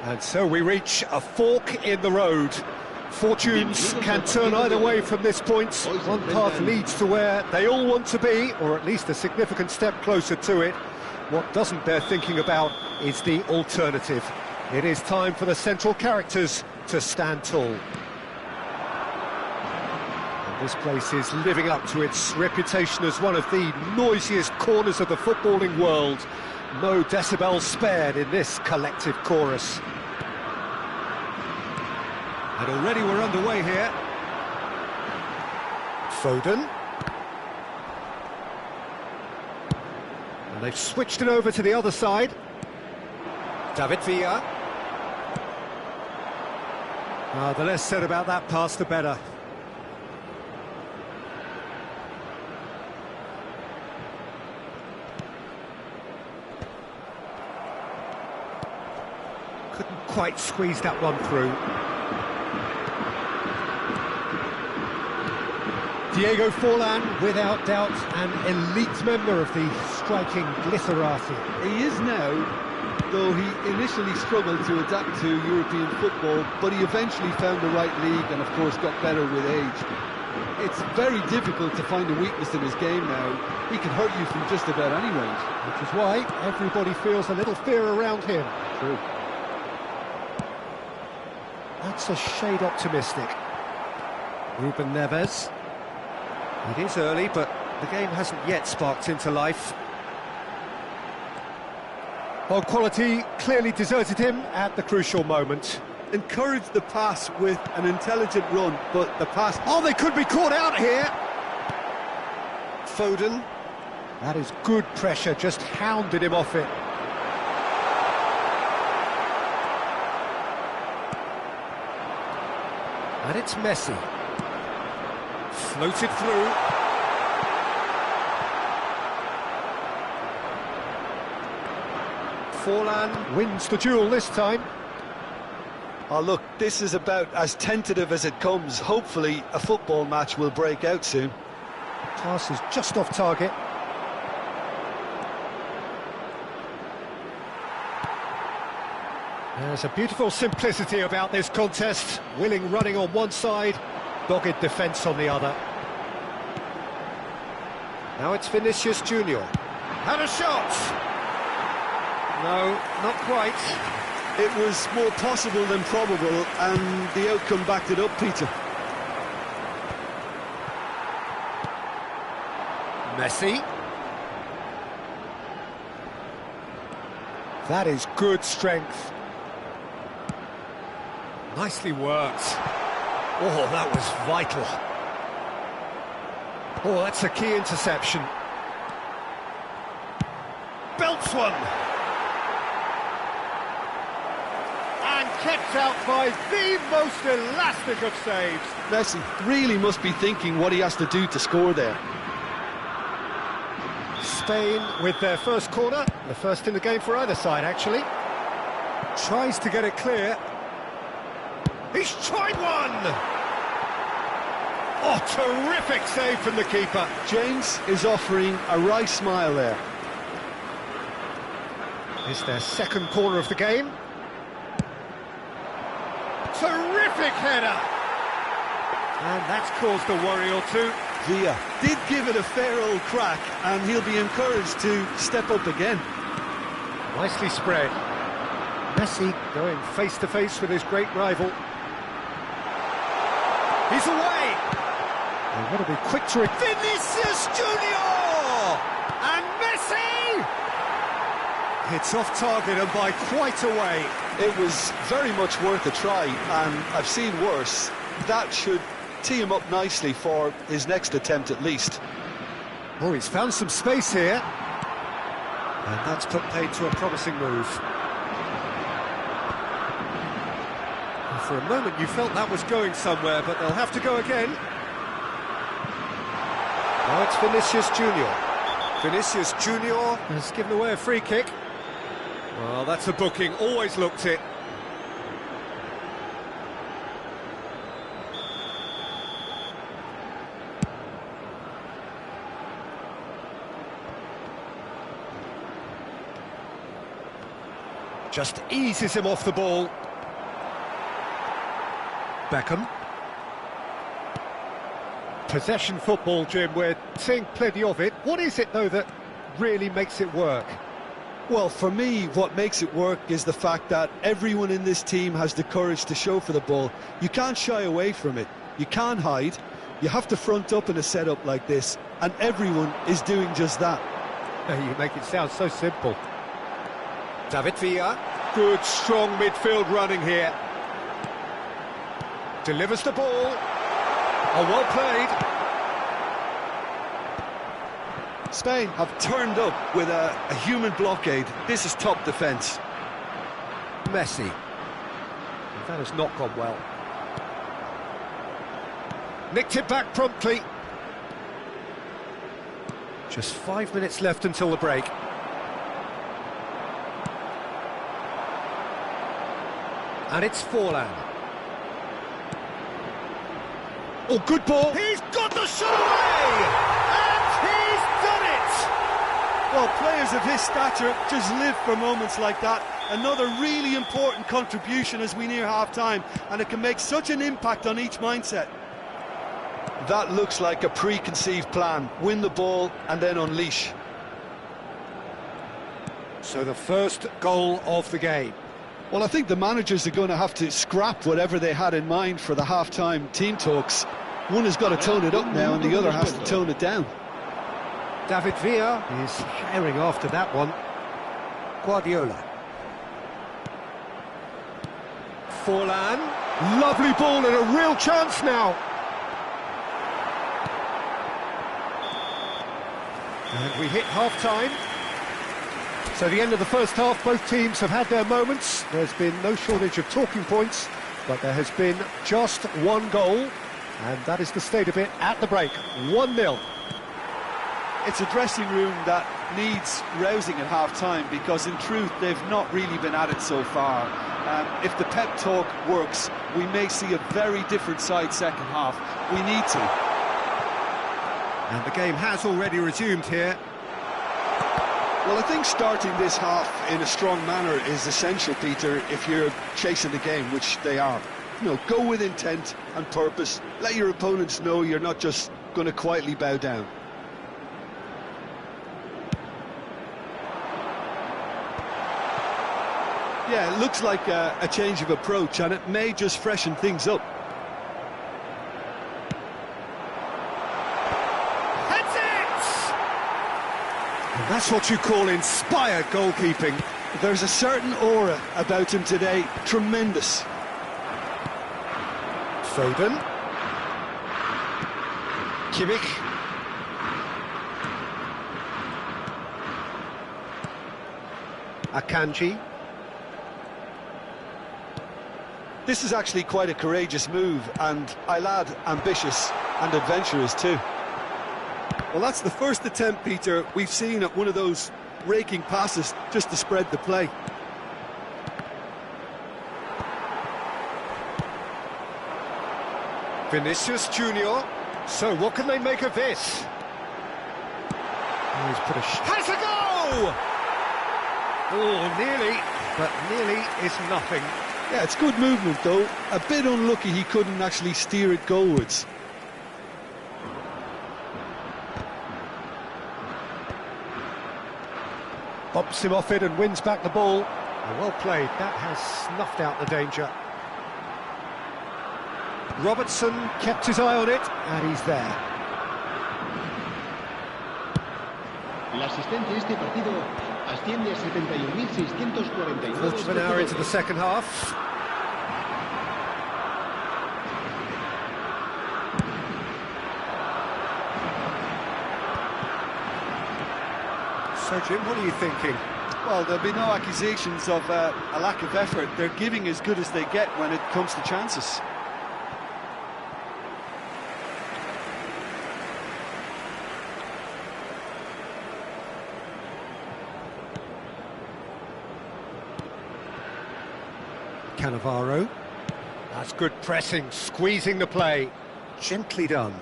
And so we reach a fork in the road. Fortunes can turn either way from this point. One path leads to where they all want to be, or at least a significant step closer to it. What doesn't bear thinking about is the alternative. It is time for the central characters to stand tall. And this place is living up to its reputation as one of the noisiest corners of the footballing world. No decibels spared in this collective chorus. And already we're underway here. Foden. And they've switched it over to the other side. David Villa. The less said about that pass, the better. Couldn't quite squeeze that one through. Diego Forlan, without doubt, an elite member of the striking glitterati. He is now, though he initially struggled to adapt to European football, but he eventually found the right league and, of course, got better with age. It's very difficult to find a weakness in his game now. He can hurt you from just about any range. Which is why everybody feels a little fear around him. True. That's a shade optimistic. Ruben Neves. It is early, but the game hasn't yet sparked into life. Well, quality clearly deserted him at the crucial moment. Encouraged the pass with an intelligent run, but the pass... Oh, they could be caught out here! Foden. That is good pressure, just hounded him off it. And it's Messi. Floated through. Forlan wins the duel this time. Oh, look, this is about as tentative as it comes. Hopefully, a football match will break out soon. Pass is just off target. There's a beautiful simplicity about this contest. Willing running on one side, dogged defence on the other. Now it's Vinicius Junior. Had a shot! No, not quite. It was more possible than probable, and the outcome backed it up, Peter. Messi. That is good strength. Nicely worked. Oh, that was vital. Oh, that's a key interception. Belts one. And kept out by the most elastic of saves. Messi really must be thinking what he has to do to score there. Spain with their first corner, the first in the game for either side, actually. Tries to get it clear. He's tried one! Oh, terrific save from the keeper. James is offering a wry smile there. It's their second corner of the game. Terrific header! And that's caused a worry or two. Villa did give it a fair old crack, and he'll be encouraged to step up again. Nicely spread. Messi going face-to-face with his great rival. He's away! They've got to be quick to... Vinicius Junior! And Messi! It's off target and by quite a way. It was very much worth a try, and I've seen worse. That should tee him up nicely for his next attempt at least. Oh, he's found some space here. And that's put paid to a promising move. And for a moment you felt that was going somewhere, but they'll have to go again. Now it's Vinicius Junior. Vinicius Junior has given away a free kick. Well, that's a booking, always looked it. Just eases him off the ball. Beckham. Possession football, Jim, we're seeing plenty of it. What is it, though, that really makes it work? Well, for me, what makes it work is the fact that everyone in this team has the courage to show for the ball. You can't shy away from it. You can't hide. You have to front up in a setup like this, and everyone is doing just that. You make it sound so simple. David Villa. Good, strong midfield running here. Delivers the ball. Oh, well played. Spain have turned up with a human blockade. This is top defence. Messi. That has not gone well. Nicked it back promptly. Just 5 minutes left until the break. And it's Forlan. Oh, good ball. He's got the shot away! And he's done it! Well, players of his stature just live for moments like that. Another really important contribution as we near half-time, and it can make such an impact on each mindset. That looks like a preconceived plan. Win the ball and then unleash. So the first goal of the game. Well, I think the managers are going to have to scrap whatever they had in mind for the half-time team talks. One has got to tone it up now and the other has to tone it down. David Villa is shouting after that one. Guardiola. Forlan. Lovely ball and a real chance now. And we hit half-time. So the end of the first half, both teams have had their moments. There's been no shortage of talking points, but there has been just one goal, and that is the state of it at the break. 1-0. It's a dressing room that needs rousing at half-time, because in truth they've not really been at it so far. If the pep talk works, we may see a very different side second half. We need to. And the game has already resumed here. Well, I think starting this half in a strong manner is essential, Peter, if you're chasing the game, which they are. You know, go with intent and purpose. Let your opponents know you're not just going to quietly bow down. Yeah, it looks like a change of approach, and it may just freshen things up. And that's what you call inspired goalkeeping. There's a certain aura about him today. Tremendous. Foden. Kimmich. Akanji. This is actually quite a courageous move, and I'll add ambitious and adventurous too. Well, that's the first attempt, Peter, we've seen at one of those raking passes just to spread the play. Vinicius Junior. So what can they make of this? Oh, he's put a has a go! Oh, nearly, but nearly is nothing. Yeah, it's good movement though. A bit unlucky he couldn't actually steer it goalwards. Bumps him off it and wins back the ball. Well played, that has snuffed out the danger. Robertson kept his eye on it, and he's there. La asistencia a este partido asciende a 71.649. Quarter of an hour into the second half. So, Jim, what are you thinking? Well, there'll be no accusations of a lack of effort. They're giving as good as they get when it comes to chances. Cannavaro. That's good pressing, squeezing the play. Gently done.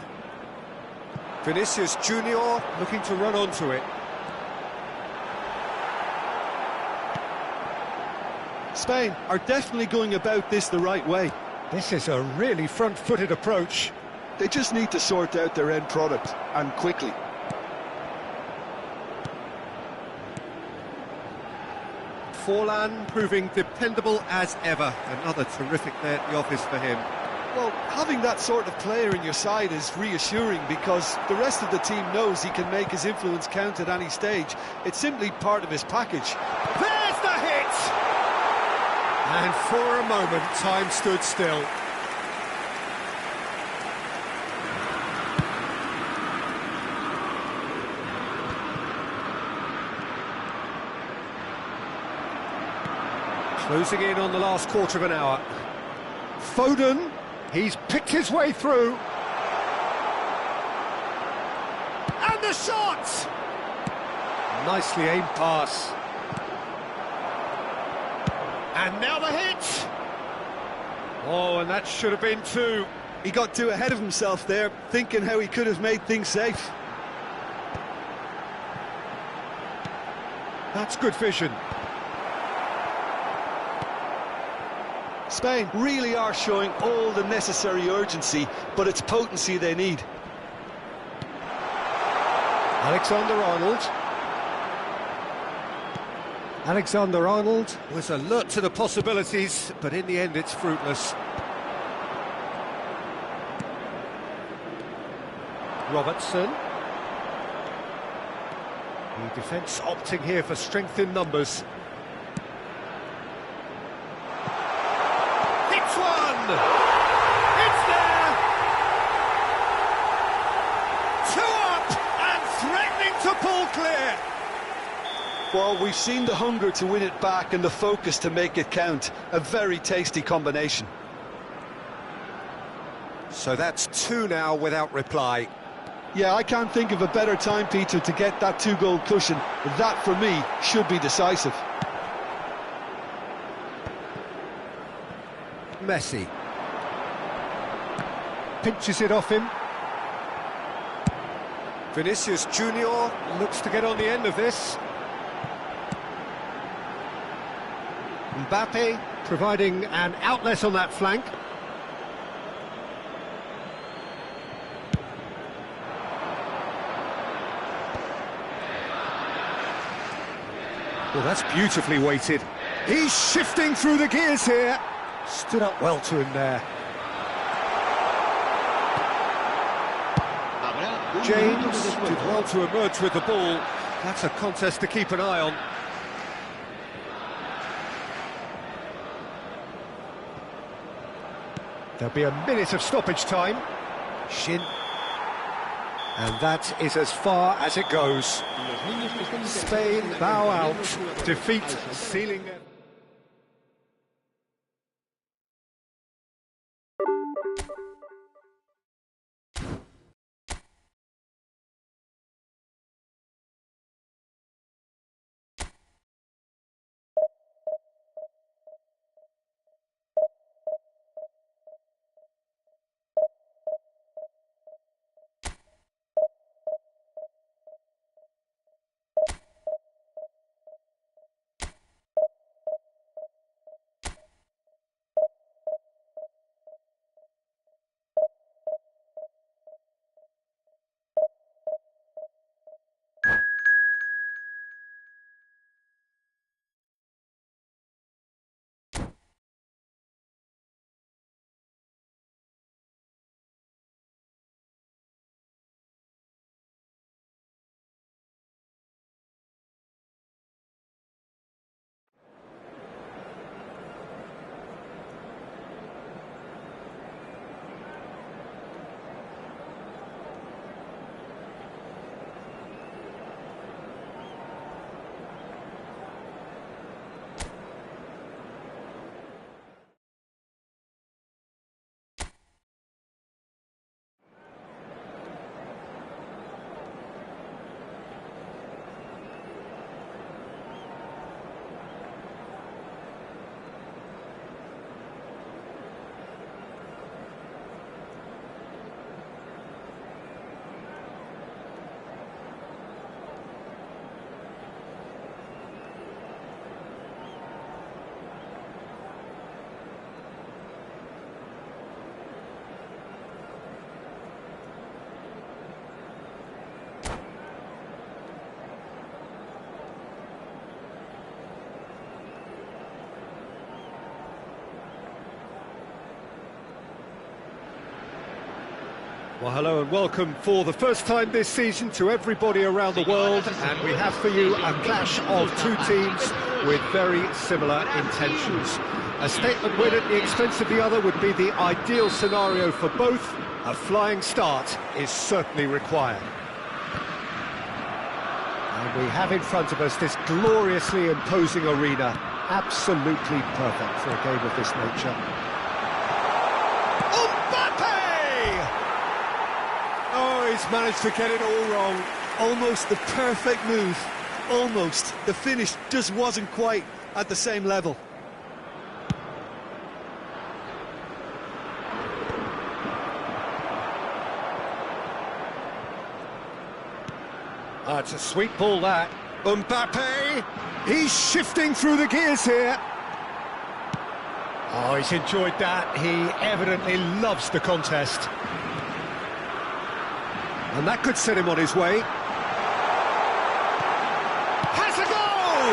Vinicius Junior looking to run onto it. Spain are definitely going about this the right way. This is a really front-footed approach. They just need to sort out their end product, and quickly. Forlan proving dependable as ever. Another terrific day at the office for him. Well, having that sort of player in your side is reassuring because the rest of the team knows he can make his influence count at any stage. It's simply part of his package. There's the hit! And for a moment, time stood still. Closing in on the last quarter of an hour. Foden, he's picked his way through. And the shot! Nicely aimed pass. And now the hit! Oh, and that should have been two. He got too ahead of himself there, thinking how he could have made things safe. That's good vision. Spain really are showing all the necessary urgency, but it's potency they need. Alexander-Arnold. Alexander-Arnold was alert to the possibilities, but in the end it's fruitless. Robertson. The defence opting here for strength in numbers. It's one! It's there! 2 up and threatening to pull clear! Well, we've seen the hunger to win it back and the focus to make it count. A very tasty combination. So that's 2 now without reply. Yeah, I can't think of a better time, Peter, to get that 2-goal cushion. That, for me, should be decisive. Messi. Pinches it off him. Vinicius Junior looks to get on the end of this. Mbappe providing an outlet on that flank. Well, that's beautifully weighted. He's shifting through the gears here. Stood up well to him there. James did well to emerge with the ball. That's a contest to keep an eye on. There'll be a minute of stoppage time. Shin. And that is as far as it goes. Spain bow out. Defeat sealing their... Well, hello and welcome for the first time this season to everybody around the world, and we have for you a clash of two teams with very similar intentions. A statement win at the expense of the other would be the ideal scenario for both. A flying start is certainly required. And we have in front of us this gloriously imposing arena, absolutely perfect for a game of this nature. Oh, he's managed to get it all wrong. Almost the perfect move. Almost. The finish just wasn't quite at the same level. It's a sweet ball, that. Mbappe, he's shifting through the gears here. Oh, he's enjoyed that. He evidently loves the contest. And that could set him on his way. Has a goal!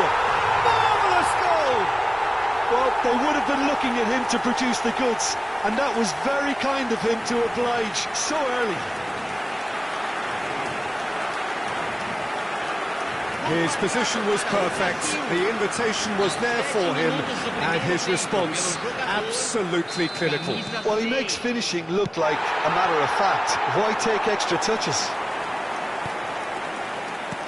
Marvellous goal! Well, they would have been looking at him to produce the goods, and that was very kind of him to oblige so early. His position was perfect, the invitation was there for him, and his response absolutely clinical. Well, he makes finishing look like a matter of fact. Why take extra touches?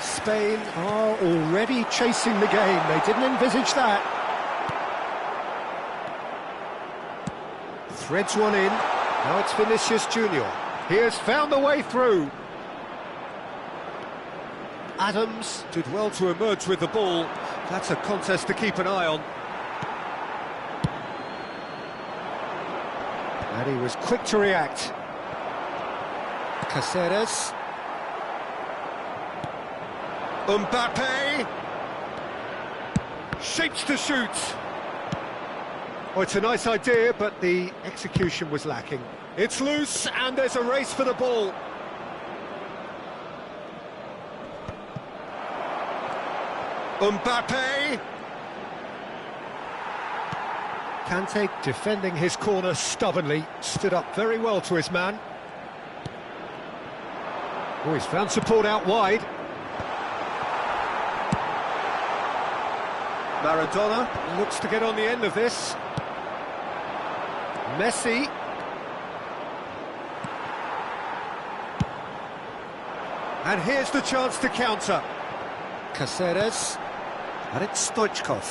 Spain are already chasing the game, they didn't envisage that. Threads one in, now it's Vinicius Junior. He has found the way through. Adams did well to emerge with the ball. That's a contest to keep an eye on. And he was quick to react. Caceres. Mbappe. Shapes to shoot. Oh, it's a nice idea, but the execution was lacking. It's loose, and there's a race for the ball. Mbappe! Kante defending his corner stubbornly, stood up very well to his man. Oh, he's found support out wide. Maradona looks to get on the end of this. Messi. And here's the chance to counter. Caceres. And it's Stoichkov.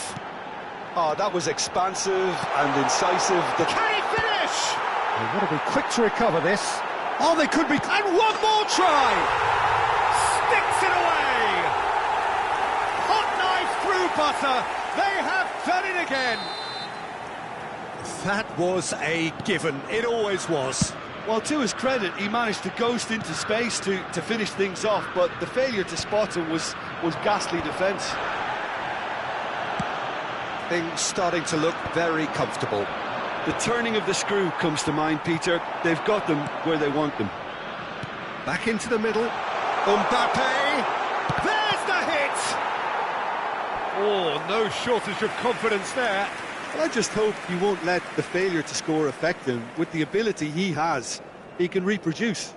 Oh, that was expansive and incisive. Can he finish? They want to be quick to recover this. Oh, they could be. And one more try! Sticks it away! Hot knife through butter. They have done it again. That was a given. It always was. Well, to his credit, he managed to ghost into space to finish things off, but the failure to spot him was ghastly defence. Things starting to look very comfortable. The turning of the screw comes to mind, Peter. They've got them where they want them. Back into the middle. Mbappe! There's the hit! Oh, no shortage of confidence there. Well, I just hope he won't let the failure to score affect him. With the ability he has, he can reproduce.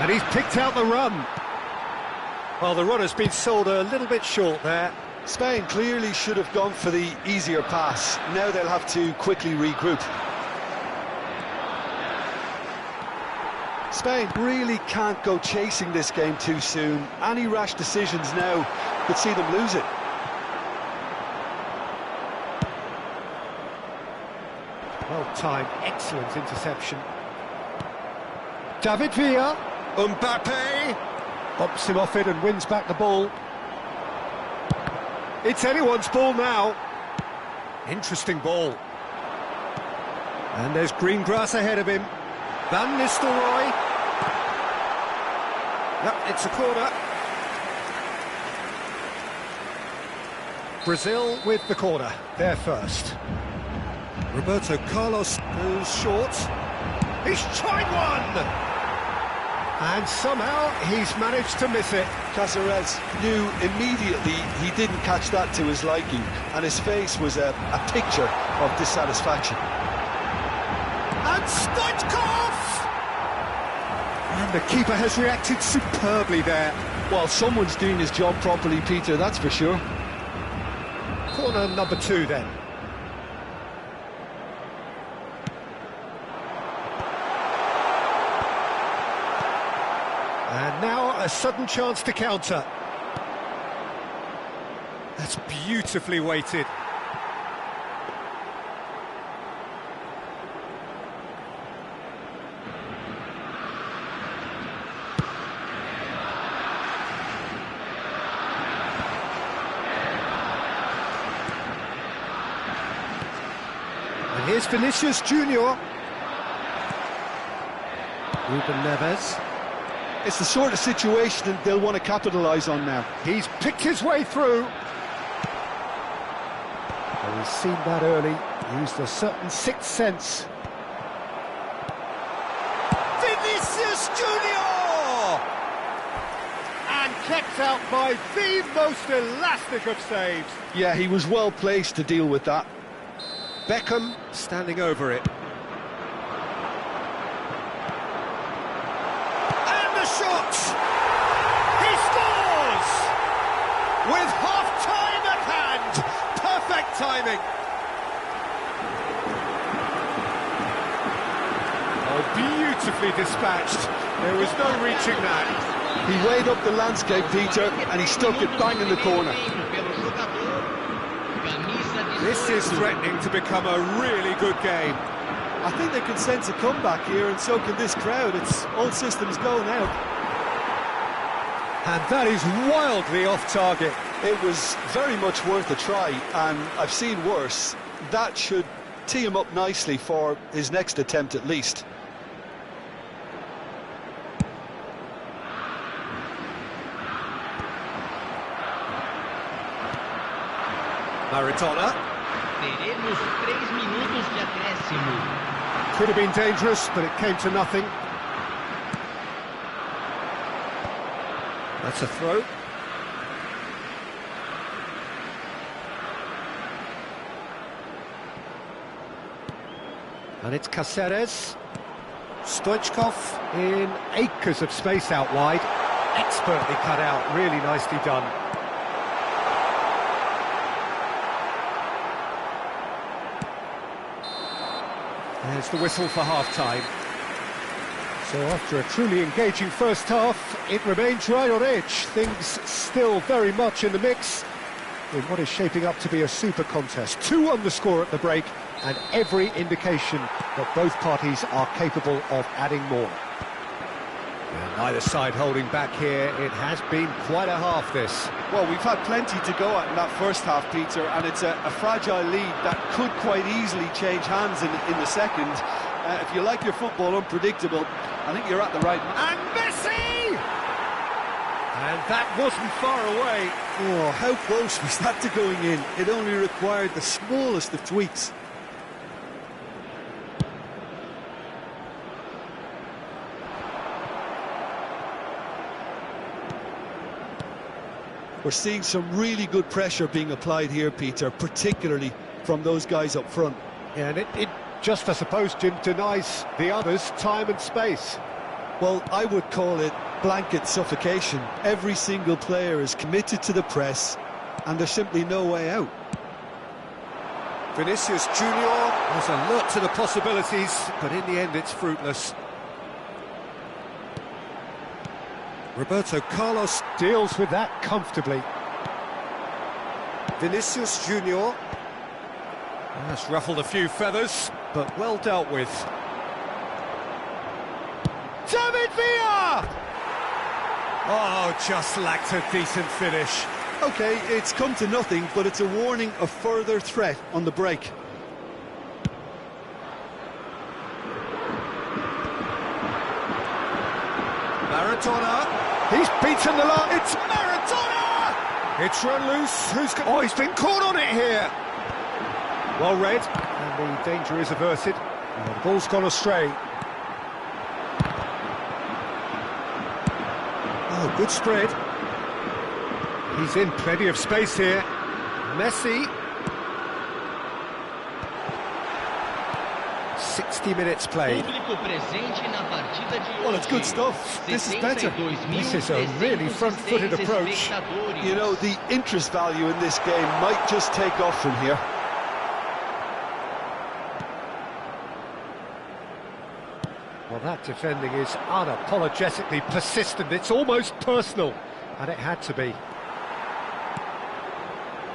And he's picked out the run. Well, the run has been sold a little bit short there. Spain clearly should have gone for the easier pass. Now they'll have to quickly regroup. Spain really can't go chasing this game too soon. Any rash decisions now could see them lose it. Well timed, excellent interception. David Villa. Mbappe bumps him off it and wins back the ball. It's anyone's ball now. Interesting ball. And there's green grass ahead of him. Van Nistelrooy. Yep, it's a corner. Brazil with the corner, they're first. Roberto Carlos goes short. He's tried one! And somehow he's managed to miss it. Caceres knew immediately he didn't catch that to his liking, and his face was a picture of dissatisfaction. And Stoichkov! And the keeper has reacted superbly there. Well, someone's doing his job properly, Peter, that's for sure. Corner number 2 then. And now a sudden chance to counter. That's beautifully weighted. And here's Vinicius Junior. Ruben Neves. It's the sort of situation they'll want to capitalise on now. He's picked his way through. Well, he's seen that early, used a certain sixth sense. Vinicius Junior! And kept out by the most elastic of saves. Yeah, he was well placed to deal with that. Beckham standing over it. Shot! He scores! With half-time at hand! Perfect timing! Oh, beautifully dispatched. There was no reaching that. He weighed up the landscape, Peter, and he stuck it bang in the corner. This is threatening to become a really good game. I think they can sense a comeback here, and so can this crowd. It's all systems go now. And that is wildly off target. It was very much worth a try, and I've seen worse. That should tee him up nicely for his next attempt at least. Maradona. Could have been dangerous, but it came to nothing. That's a throw. And it's Caceres. Stoichkov in acres of space out wide. Expertly cut out, really nicely done. There's the whistle for half-time. So after a truly engaging first half, it remains right on edge. Things still very much in the mix in what is shaping up to be a super contest. 2 on the score at the break, and every indication that both parties are capable of adding more. And neither side holding back here. It has been quite a half, this. Well, we've had plenty to go at in that first half, Peter, and it's a fragile lead that could quite easily change hands in the second. If you like your football unpredictable, I think you're at the right... And Messi! And that wasn't far away. Oh, how close was that to going in? It only required the smallest of tweaks. We're seeing some really good pressure being applied here, Peter, particularly from those guys up front. Yeah, and it just, I suppose, Jim, denies the others time and space. Well, I would call it blanket suffocation. Every single player is committed to the press, and there's simply no way out. Vinicius Junior was alert to the possibilities, but in the end it's fruitless. Roberto Carlos deals with that comfortably. Vinicius Junior. That's ruffled a few feathers, but well dealt with. David Villa! Oh, just lacked a decent finish. OK, it's come to nothing, but it's a warning of further threat on the break. Maradona. He's beaten the line. It's Maradona! It's run loose. Oh, he's been caught on it here. Well read, and the danger is averted. The ball's gone astray. Oh, good spread. He's in plenty of space here. Messi. 60 minutes played. Well, it's good stuff. This is better. This is a really front-footed approach. You know, the interest value in this game might just take off from here. Well, that defending is unapologetically persistent. It's almost personal, and it had to be.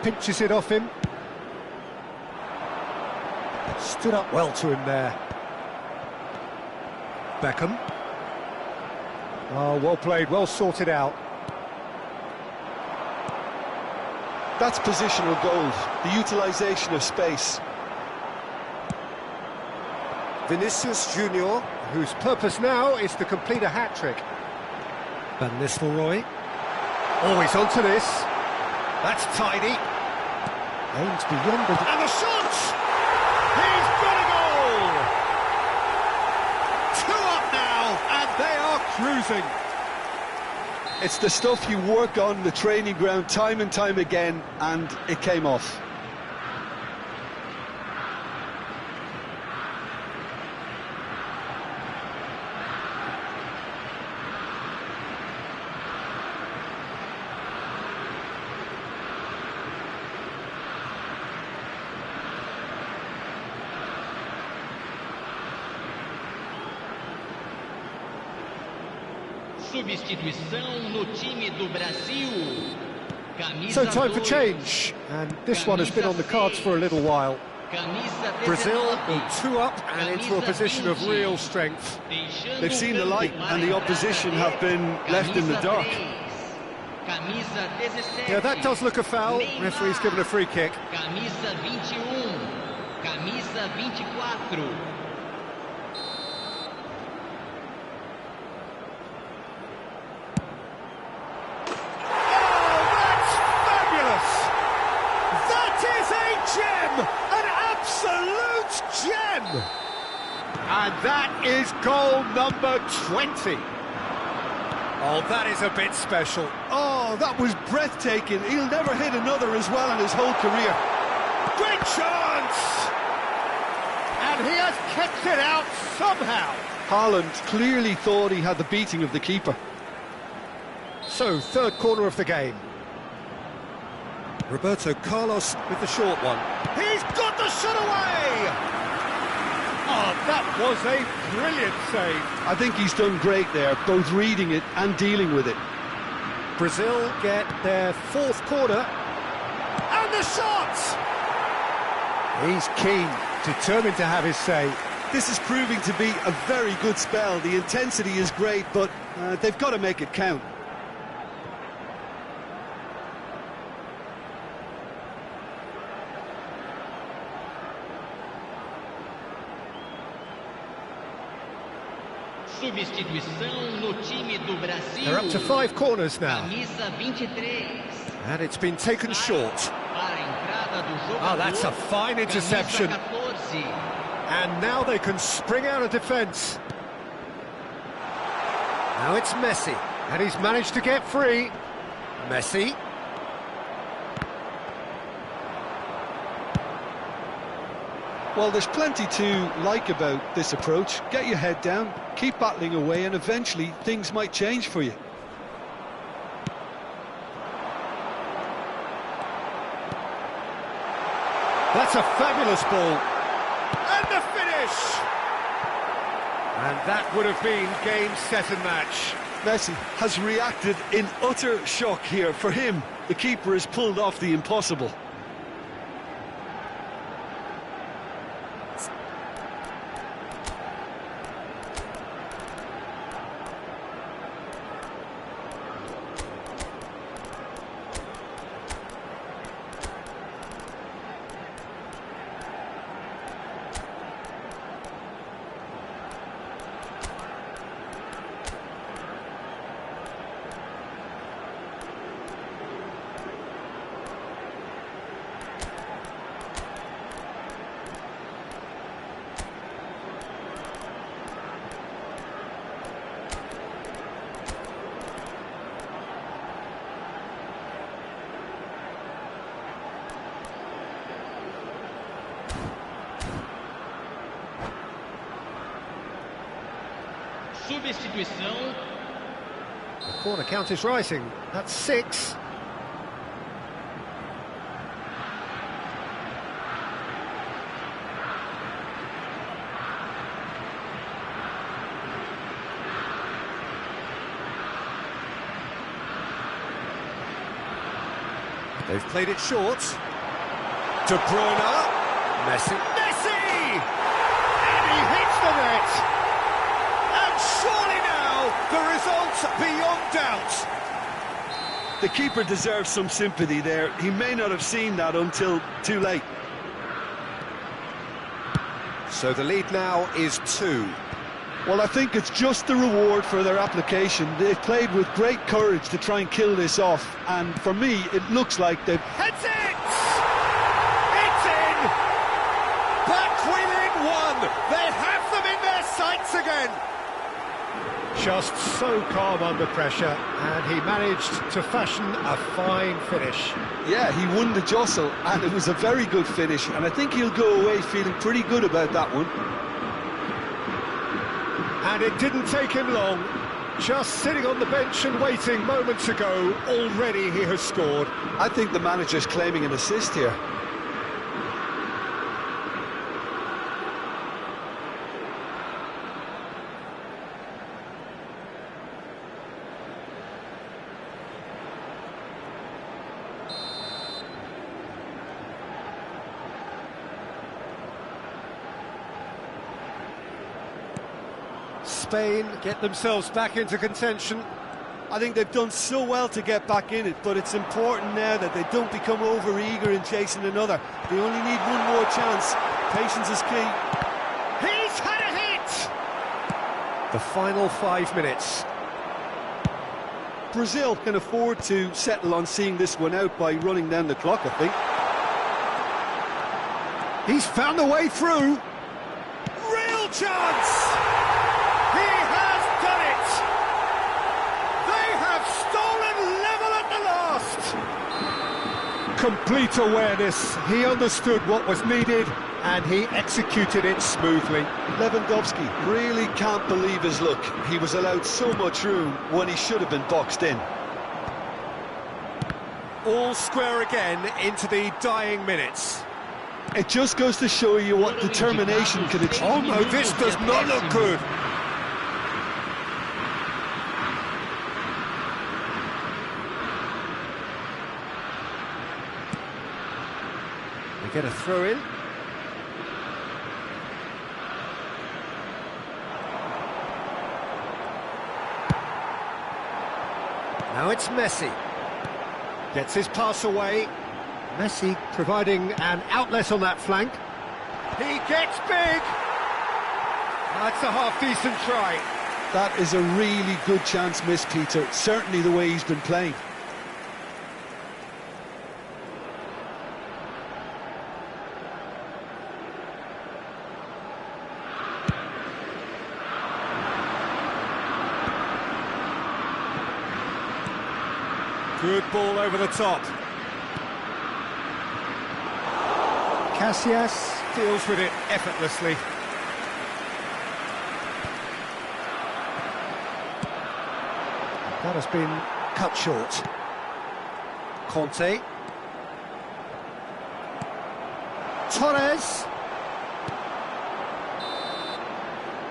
Pinches it off him. Stood up well to him there. Beckham. Oh, well played, well sorted out. That's positional gold, the utilisation of space. Vinicius Junior, whose purpose now is to complete a hat-trick. Van Nistelrooy. Always onto this. That's tidy. Aims beyond the... And the shot! He's got a goal! 2 up now, and they are cruising. It's the stuff you work on the training ground time and time again, and it came off. Substituição no time do Brasil. So time for change, and this one has been on the cards for a little while. Brazil will 2 up and into a position of real strength. They've seen the light and the opposition have been left in the dark. Yeah, that does look a foul. Referee's given a free kick. Camisa 21. Camisa 24. And that is goal number 20. Oh, that is a bit special. Oh, that was breathtaking. He'll never hit another as well in his whole career. Great chance! And he has kept it out somehow. Haaland clearly thought he had the beating of the keeper. So, third corner of the game. Roberto Carlos with the short one. He's got the shot away! Oh, that was a brilliant save. I think he's done great there, both reading it and dealing with it. Brazil get their 4th corner. And the shot! He's keen, determined to have his say. This is proving to be a very good spell. The intensity is great, but they've got to make it count. Substituição no time do Brasil. They're up to 5 corners now. Camisa 23. And it's been taken short. Oh, that's a fine interception. And now they can spring out of defence. Now it's Messi, and he's managed to get free. Messi. Well, there's plenty to like about this approach. Get your head down, keep battling away, and eventually things might change for you. That's a fabulous ball. And the finish! And that would have been game, set and match. Messi has reacted in utter shock here. For him, the keeper has pulled off the impossible. substituição. The corner count is rising. That's 6. They've played it short. De Bruyne. Messi. Messi! And he hits the net! And surely now, the result beyond doubt. The keeper deserves some sympathy there. He may not have seen that until too late. So the lead now is 2. Well, I think it's just the reward for their application. They've played with great courage to try and kill this off, and for me, it looks like they've... Heads it! It's in! Back within 1! They have them in their sights again! Just so calm under pressure, and he managed to fashion a fine finish. Yeah, he won the jostle, and it was a very good finish, and I think he'll go away feeling pretty good about that one. And it didn't take him long. Just sitting on the bench and waiting moments ago, already he has scored. I think the manager's claiming an assist here. Spain get themselves back into contention. I think they've done so well to get back in it, but it's important now that they don't become over-eager in chasing another. They only need one more chance. Patience is key. He's had a hit! The final 5 minutes. Brazil can afford to settle on seeing this one out by running down the clock, I think. He's found a way through. Real chance! He has done it! They have stolen level at the last! Complete awareness. He understood what was needed and he executed it smoothly. Lewandowski really can't believe his luck. He was allowed so much room when he should have been boxed in. All square again into the dying minutes. It just goes to show you what determination can achieve. Oh no, this does not look good. We get a throw in. Now it's Messi. Gets his pass away. Messi providing an outlet on that flank. He gets big! That's a half-decent try. That is a really good chance missed, Peter. Certainly the way he's been playing. Good ball over the top. Casillas deals with it effortlessly. That has been cut short. Conte. Torres.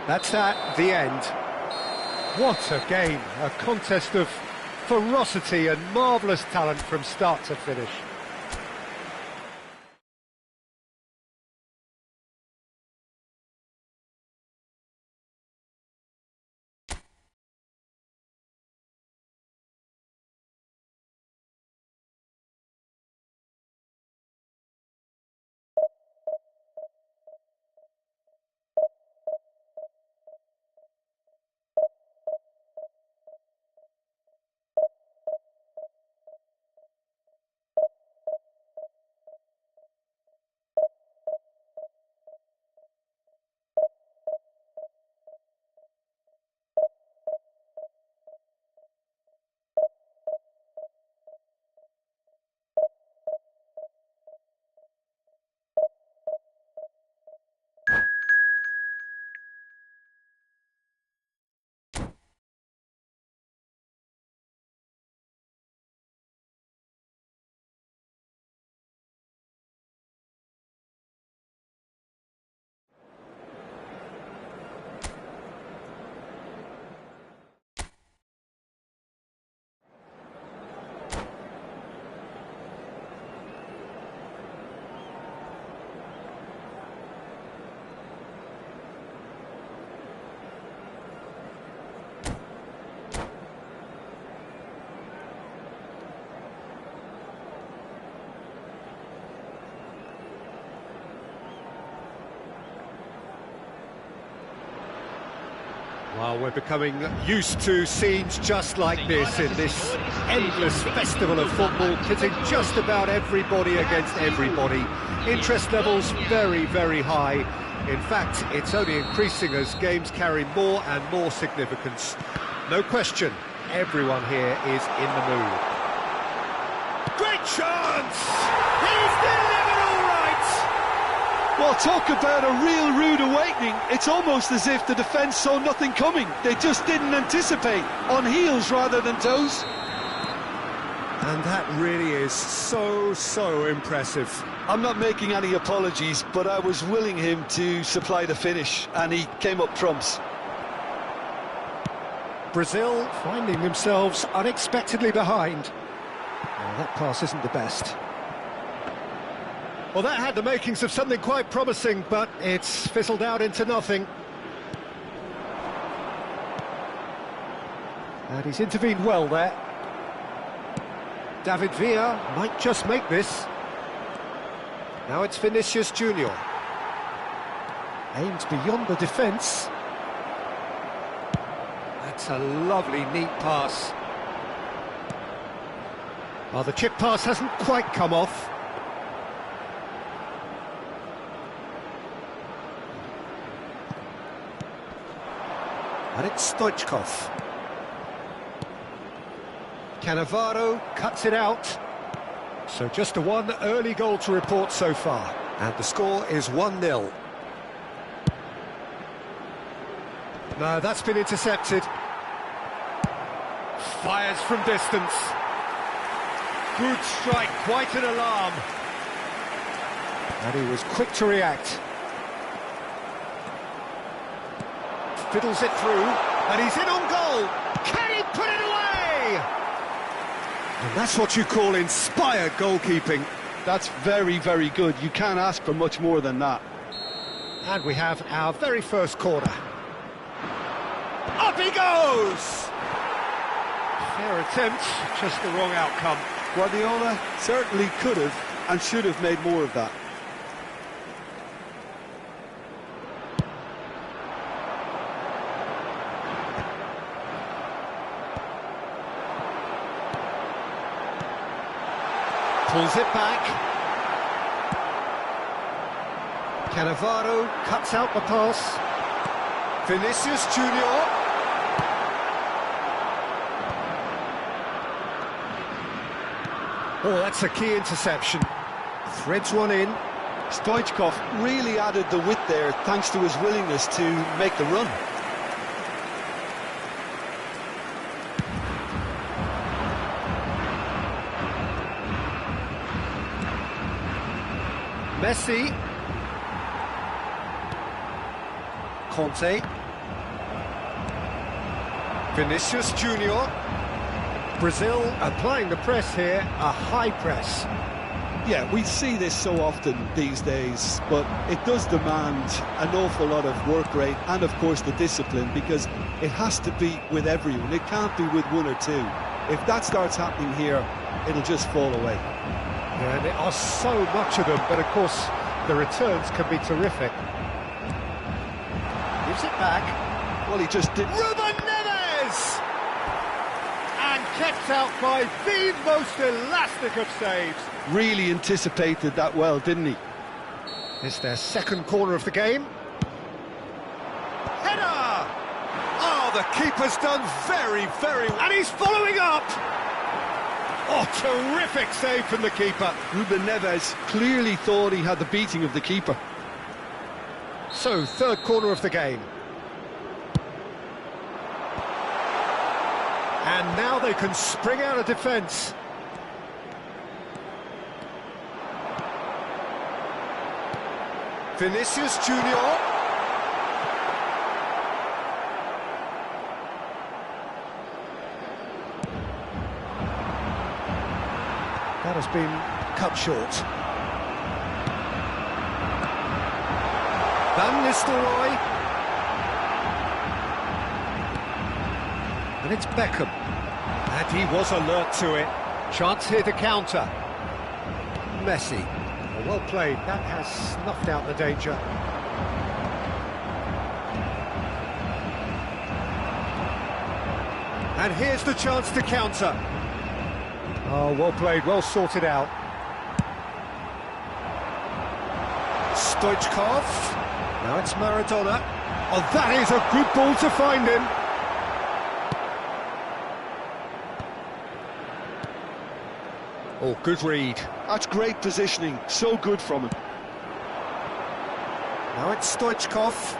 That's at the end. What a game. A contest of ferocity and marvellous talent from start to finish. Well, we're becoming used to scenes just like this in this endless festival of football, pitting just about everybody against everybody. Interest levels very, very high. In fact, it's only increasing as games carry more and more significance. No question, everyone here is in the mood. Great chance! He's delivered all right! Well, talk about a real rude awakening. It's almost as if the defence saw nothing coming. They just didn't anticipate, on heels rather than toes. And that really is so impressive. I'm not making any apologies, but I was willing him to supply the finish, and he came up trumps. Brazil finding themselves unexpectedly behind. Well, that pass isn't the best. Well, that had the makings of something quite promising, but it's fizzled out into nothing. And he's intervened well there. David Villa might just make this. Now it's Vinicius Junior. Aims beyond the defence. That's a lovely, neat pass. Well, the chip pass hasn't quite come off. And it's Stoichkov. Cannavaro cuts it out. So just a one early goal to report so far. And the score is 1-0. No, that's been intercepted. Fires from distance. Good strike, quite an alarm. And he was quick to react. Fiddles it through, and he's in on goal. Can he put it away? And that's what you call inspired goalkeeping. That's very, very good. You can't ask for much more than that. And we have our very first corner. Up he goes! Fair attempt, just the wrong outcome. Guardiola certainly could have and should have made more of that. Pulls it back. Cannavaro cuts out the pass. Vinicius Junior. Oh, that's a key interception. Threads one in. Stoichkov really added the width there thanks to his willingness to make the run. Messi. Conte. Vinicius Junior. Brazil applying the press here, a high press. Yeah, we see this so often these days, but it does demand an awful lot of work rate and, of course, the discipline, because it has to be with everyone. It can't be with one or two. If that starts happening here, it'll just fall away. Yeah, and there are so much of them, but of course the returns can be terrific. Gives it back. Well, he just did. Ruben Neves! And kept out by the most elastic of saves. Really anticipated that well, didn't he? It's their second corner of the game. Header! Oh, the keeper's done very well. And he's following up! Oh, terrific save from the keeper. Ruben Neves clearly thought he had the beating of the keeper. So, third corner of the game. And now they can spring out of defence. Vinicius Junior. That has been cut short. Van Nistelrooy. And it's Beckham. And he was alert to it. Chance here to counter. Messi. Well played. That has snuffed out the danger. And here's the chance to counter. Oh, well played, well sorted out. Stoichkov. Now it's Maradona. Oh, that is a good ball to find him. Oh, good read. That's great positioning, so good from him. Now it's Stoichkov.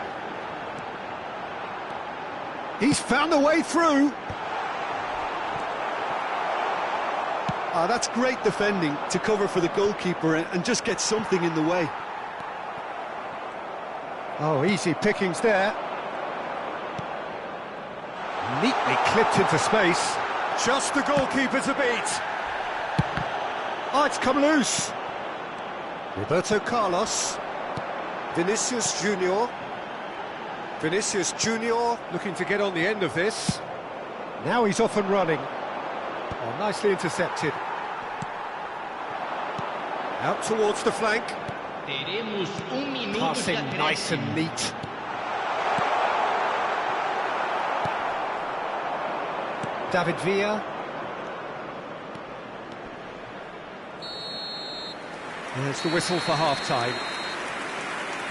He's found a way through. That's great defending to cover for the goalkeeper and just get something in the way. Oh, easy pickings there. Neatly clipped into space. Just the goalkeeper to beat. Oh, it's come loose. Roberto Carlos. Vinicius Junior. Vinicius Junior looking to get on the end of this. Now he's off and running. Oh, nicely intercepted. Out towards the flank. Teremos minuto de Passing acréscimo. nice and neat. David Villa. There's the whistle for half-time.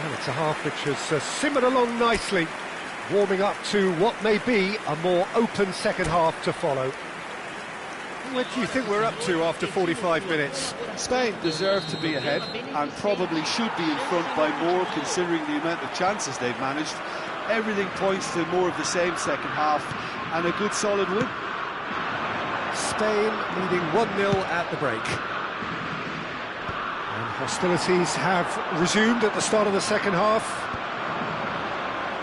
And it's a half which has simmered along nicely, warming up to what may be a more open second half to follow. Where do you think we're up to after 45 minutes? Spain deserve to be ahead and probably should be in front by more considering the amount of chances they've managed. Everything points to more of the same second half and a good solid win. Spain leading 1-0 at the break. And hostilities have resumed at the start of the second half.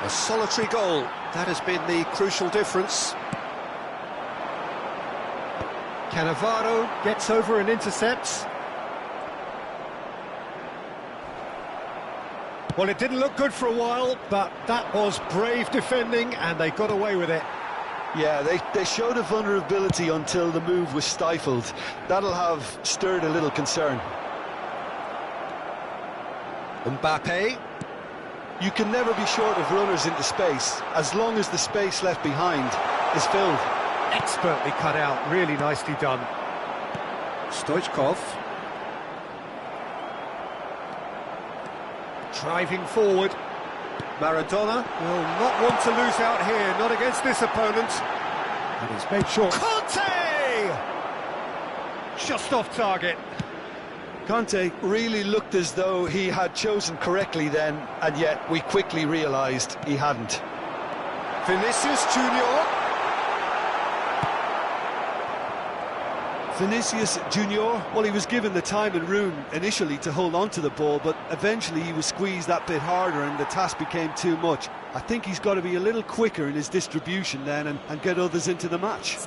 A solitary goal, that has been the crucial difference. Cannavaro gets over and intercepts. Well, it didn't look good for a while, but that was brave defending and they got away with it. Yeah, they showed a vulnerability until the move was stifled. That'll have stirred a little concern. Mbappe. You can never be short of runners into space, as long as the space left behind is filled. Expertly cut out, really nicely done. Stoichkov. Driving forward. Maradona will not want to lose out here, not against this opponent. And he's made sure. Conte! Just off target. Conte really looked as though he had chosen correctly then, and yet we quickly realised he hadn't. Vinicius Junior. Vinicius Junior, well, he was given the time and room initially to hold on to the ball, but eventually he was squeezed that bit harder and the task became too much. I think he's got to be a little quicker in his distribution then and get others into the match.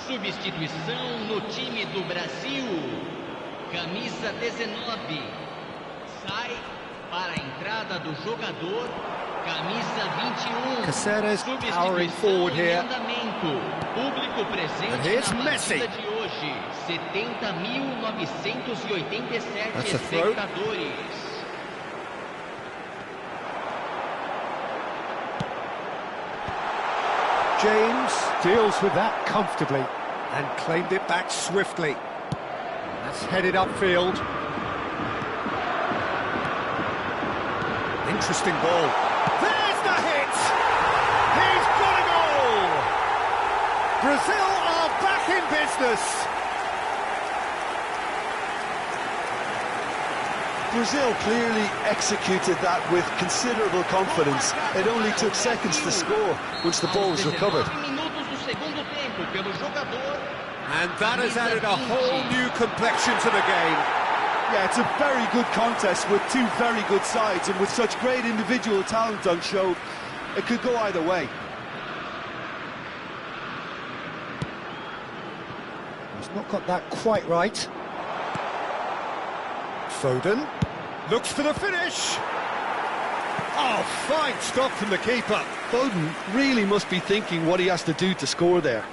Substituição no time do Brasil. Camisa 19. Sai para a entrada do jogador. Camisa 21. Caceres powering forward here. Público presente And here's na Messi. partida de hoje. 70.987 That's a throw. espectadores. James deals with that comfortably and claimed it back swiftly. That's headed upfield. Interesting ball. There's the hit! He's got a goal! Brazil are back in business. Brazil clearly executed that with considerable confidence. It only took seconds to score once the ball was recovered. And that has added a whole new complexion to the game. Yeah, it's a very good contest with two very good sides, and with such great individual talent on show, it could go either way. He's not got that quite right. Foden. Looks for the finish. Oh, fine stop from the keeper. Foden really must be thinking what he has to do to score there.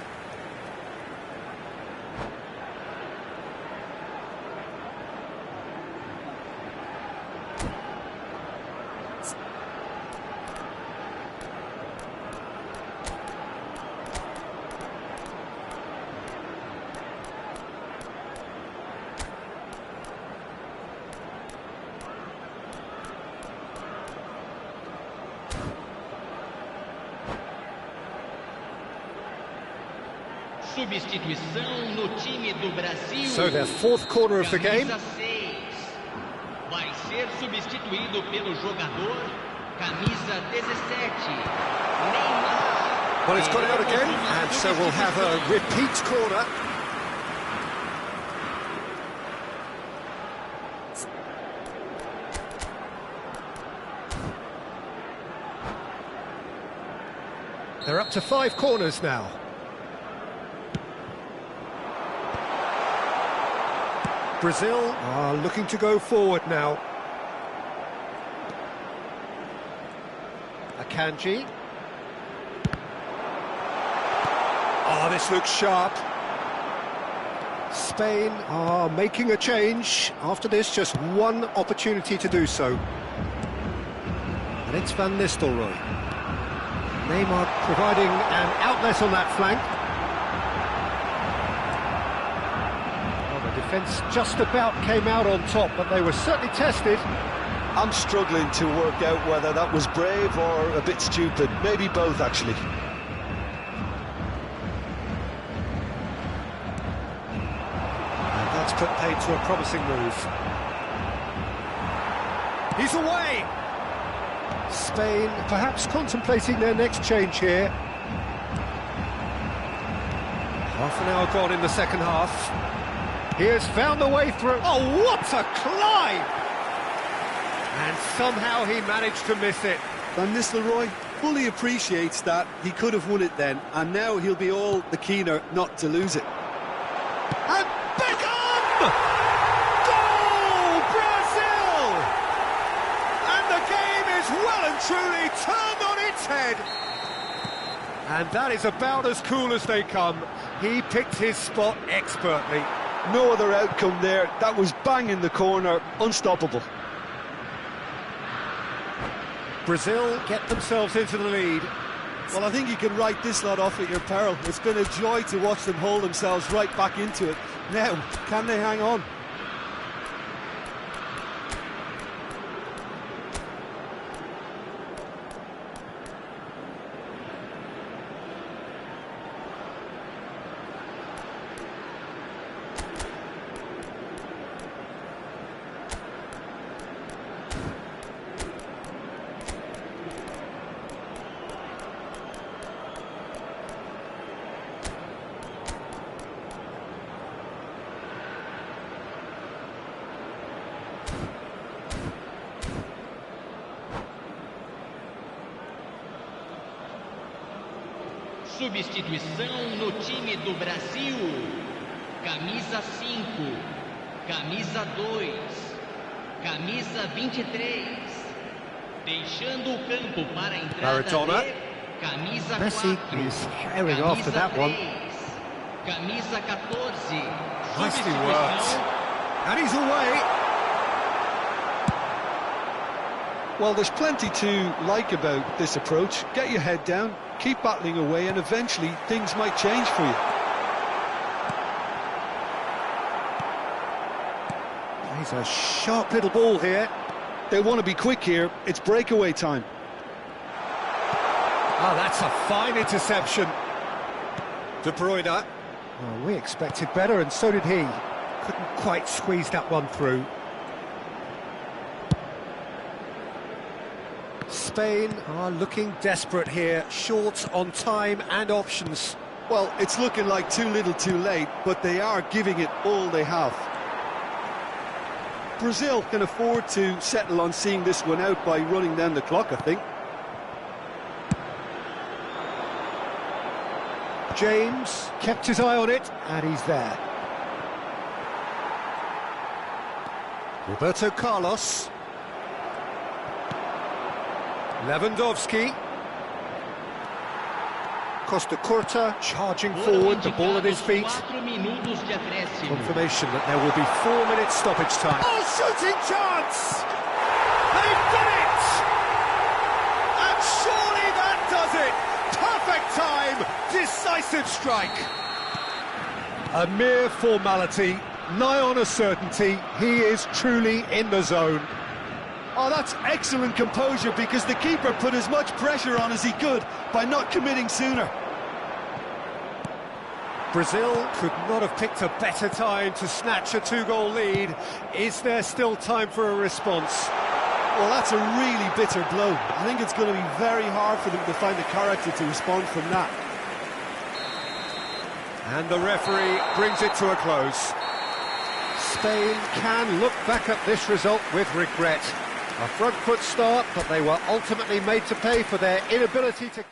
Substituição no time do Brasil. So their fourth corner of the game. Camisa 6. Vai ser substituído pelo jogador camisa 17. Neymar. Well, it's got out again, and so we'll have a repeat corner. They're up to 5 corners now. Brazil are looking to go forward now. Akanji. Oh, this looks sharp. Spain are making a change. After this, just one opportunity to do so. And it's Van Nistelrooy. Neymar providing an outlet on that flank. Defence just about came out on top, but they were certainly tested. I'm struggling to work out whether that was brave or a bit stupid. Maybe both, actually. And that's put paid to a promising move. He's away! Spain perhaps contemplating their next change here. Half an hour gone in the second half. He has found the way through. Oh, what a climb! And somehow he managed to miss it. Van Nistelrooy fully appreciates that he could have won it then, and now he'll be all the keener not to lose it. And Beckham! Goal, Brazil! And the game is well and truly turned on its head. And that is about as cool as they come. He picked his spot expertly. No other outcome there. That was bang in the corner, unstoppable. Brazil get themselves into the lead. Well, I think you can write this lot off at your peril. It's been a joy to watch them hold themselves right back into it. Now, can they hang on? Substituição no time do Brasil. Camisa 5, camisa 2, camisa 23. Deixando o campo para a entrada de camisa 4. Messi is carrying after that one. Camisa 14. Nicely worked. And he's away. Well, there's plenty to like about this approach. Get your head down, keep battling away, and eventually things might change for you. He's a sharp little ball here. They want to be quick here. It's breakaway time. Oh, that's a fine interception. De Bruyne. Oh, we expected better, and so did he. Couldn't quite squeeze that one through. Spain are looking desperate here, short on time and options. Well, it's looking like too little too late, but they are giving it all they have. Brazil can afford to settle on seeing this one out by running down the clock, I think. James kept his eye on it, and he's there. Roberto Carlos. Lewandowski. Costa Curta charging forward, the ball at his feet. Confirmation that there will be 4 minutes stoppage time. Oh, shooting chance! They've done it! And surely that does it! Perfect time, decisive strike. A mere formality, nigh on a certainty. He is truly in the zone. Oh, that's excellent composure, because the keeper put as much pressure on as he could by not committing sooner. Brazil could not have picked a better time to snatch a 2-goal lead. Is there still time for a response? Well, that's a really bitter blow. I think it's going to be very hard for them to find the character to respond from that. And the referee brings it to a close. Spain can look back at this result with regret. A front foot start, but they were ultimately made to pay for their inability to...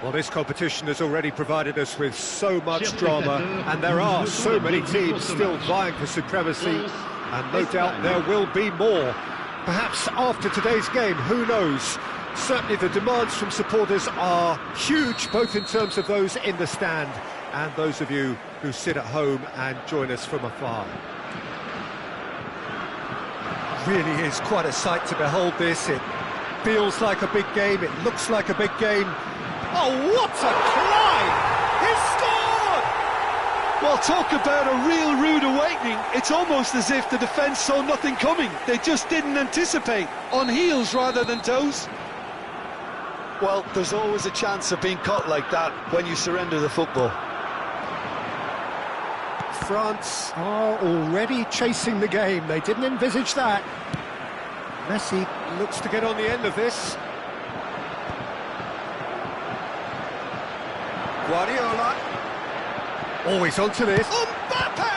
Well, this competition has already provided us with so much drama, and there are so many teams still vying for supremacy, and no doubt there will be more. Perhaps after today's game, who knows? Certainly the demands from supporters are huge, both in terms of those in the stand and those of you who sit at home and join us from afar. Really is quite a sight to behold this. It feels like a big game, it looks like a big game. Oh, what a climb! He's scored! Well, talk about a real rude awakening. It's almost as if the defence saw nothing coming. They just didn't anticipate. On heels rather than toes. Well, there's always a chance of being caught like that when you surrender the football. France are already chasing the game. They didn't envisage that. Messi looks to get on the end of this. Guardiola. Always onto this. Mbappe!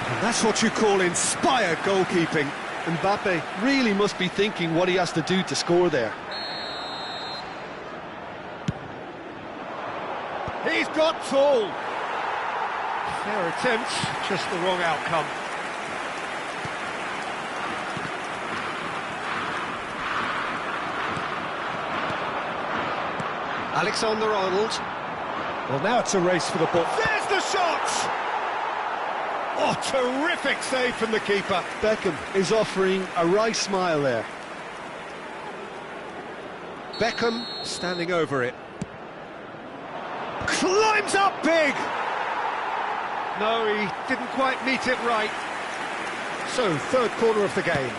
And that's what you call inspired goalkeeping. Mbappe really must be thinking what he has to do to score there. He's got tall. Fair attempt, just the wrong outcome. Alexander-Arnold. Well, now it's a race for the ball. There's the shot! Oh, terrific save from the keeper. Beckham is offering a wry smile there. Beckham standing over it. Climbs up big! No, he didn't quite meet it right. So, third quarter of the game.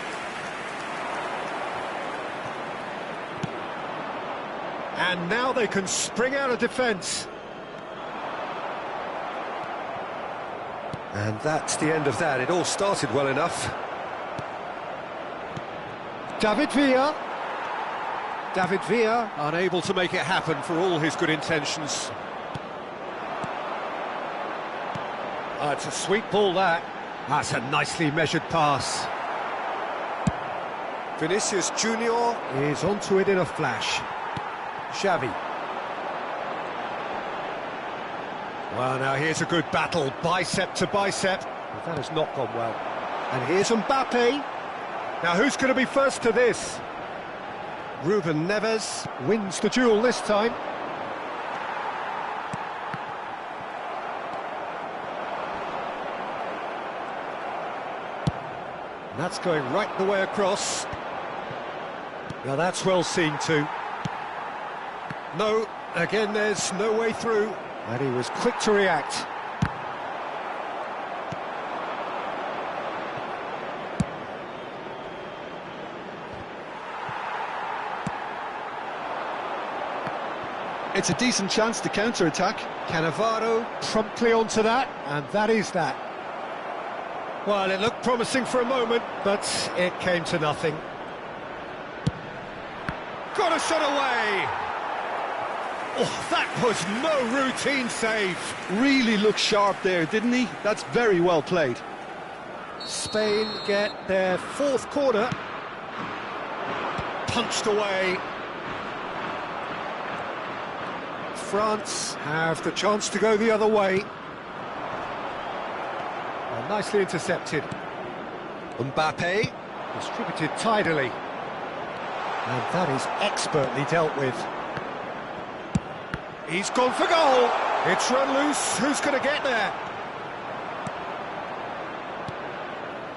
And now they can spring out of defence. And that's the end of that. It all started well enough. David Villa. David Villa unable to make it happen for all his good intentions. It's a sweet ball, that. That's a nicely measured pass. Vinicius Junior is onto it in a flash. Xavi. Well, now here's a good battle, bicep to bicep. But that has not gone well. And here's Mbappe. Now who's going to be first to this? Ruben Neves wins the duel this time. And that's going right the way across. Now that's well seen too. No, again there's no way through. And he was quick to react. It's a decent chance to counter-attack. Cannavaro promptly onto that, and that is that. Well, it looked promising for a moment, but it came to nothing. Got a shot away! Oh, that was no routine save. Really looked sharp there, didn't he? That's very well played. Spain get their fourth corner. Punched away. France have the chance to go the other way. Well, nicely intercepted. Mbappe distributed tidily. And that is expertly dealt with. He's gone for goal. It's run loose. Who's going to get there?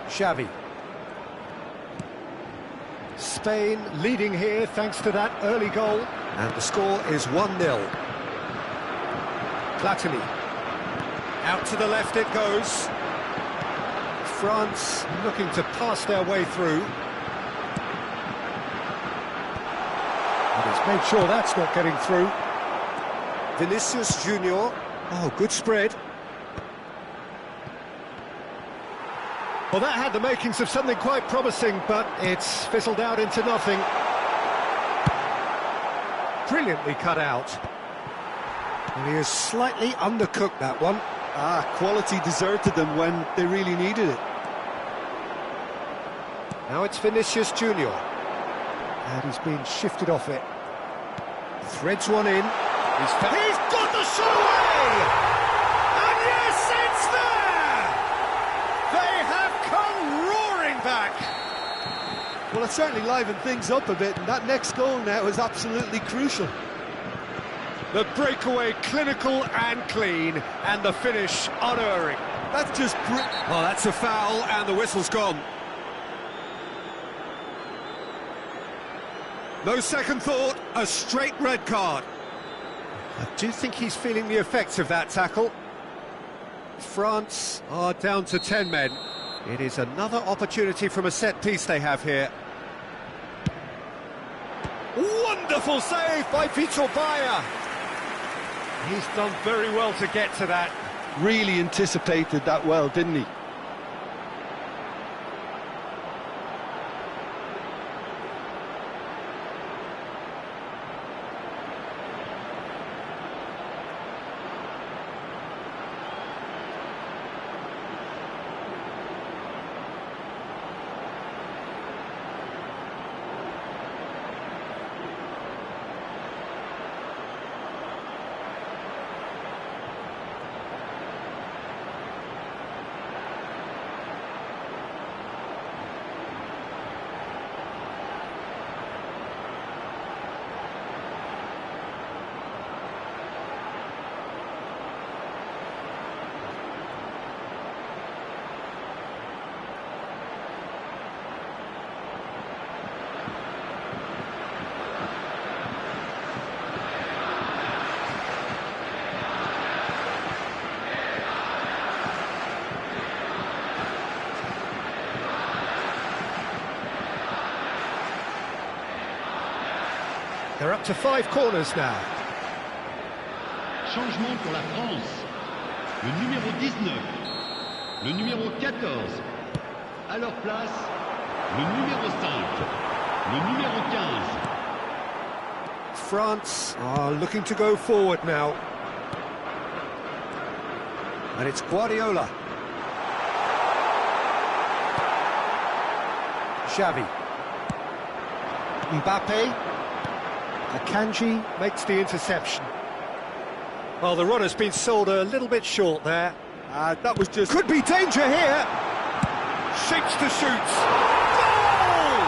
Xavi. Spain leading here thanks to that early goal. And the score is 1-0. Platini. Out to the left it goes. France looking to pass their way through. And he's made sure that's not getting through. Vinicius Junior. Oh, good spread. Well, that had the makings of something quite promising, but it's fizzled out into nothing. Brilliantly cut out. And he has slightly undercooked that one. Quality deserted them when they really needed it. Now it's Vinicius Junior. And he's been shifted off it. Threads one in. He's got the shot away! And yes, it's there! They have come roaring back! Well, it certainly livened things up a bit, and that next goal now is absolutely crucial. The breakaway clinical and clean, and the finish unerring. That's just well, that's a foul, and the whistle's gone. No second thought, a straight red card. I do think he's feeling the effects of that tackle. France are down to 10 men. It is another opportunity from a set piece they have here. Wonderful save by Vitor Bayer. He's done very well to get to that. Really anticipated that well, didn't he? They're up to 5 corners now. Changement pour la France. Le numéro 19. Le numéro 14. À leur place, le numéro 5. Le numéro 15. France are looking to go forward now. And it's Guardiola. Xavi. Mbappe. Akanji makes the interception. Well, the runner's been sold a little bit short there. That was just... Could be danger here. Shapes to shoot. Goal!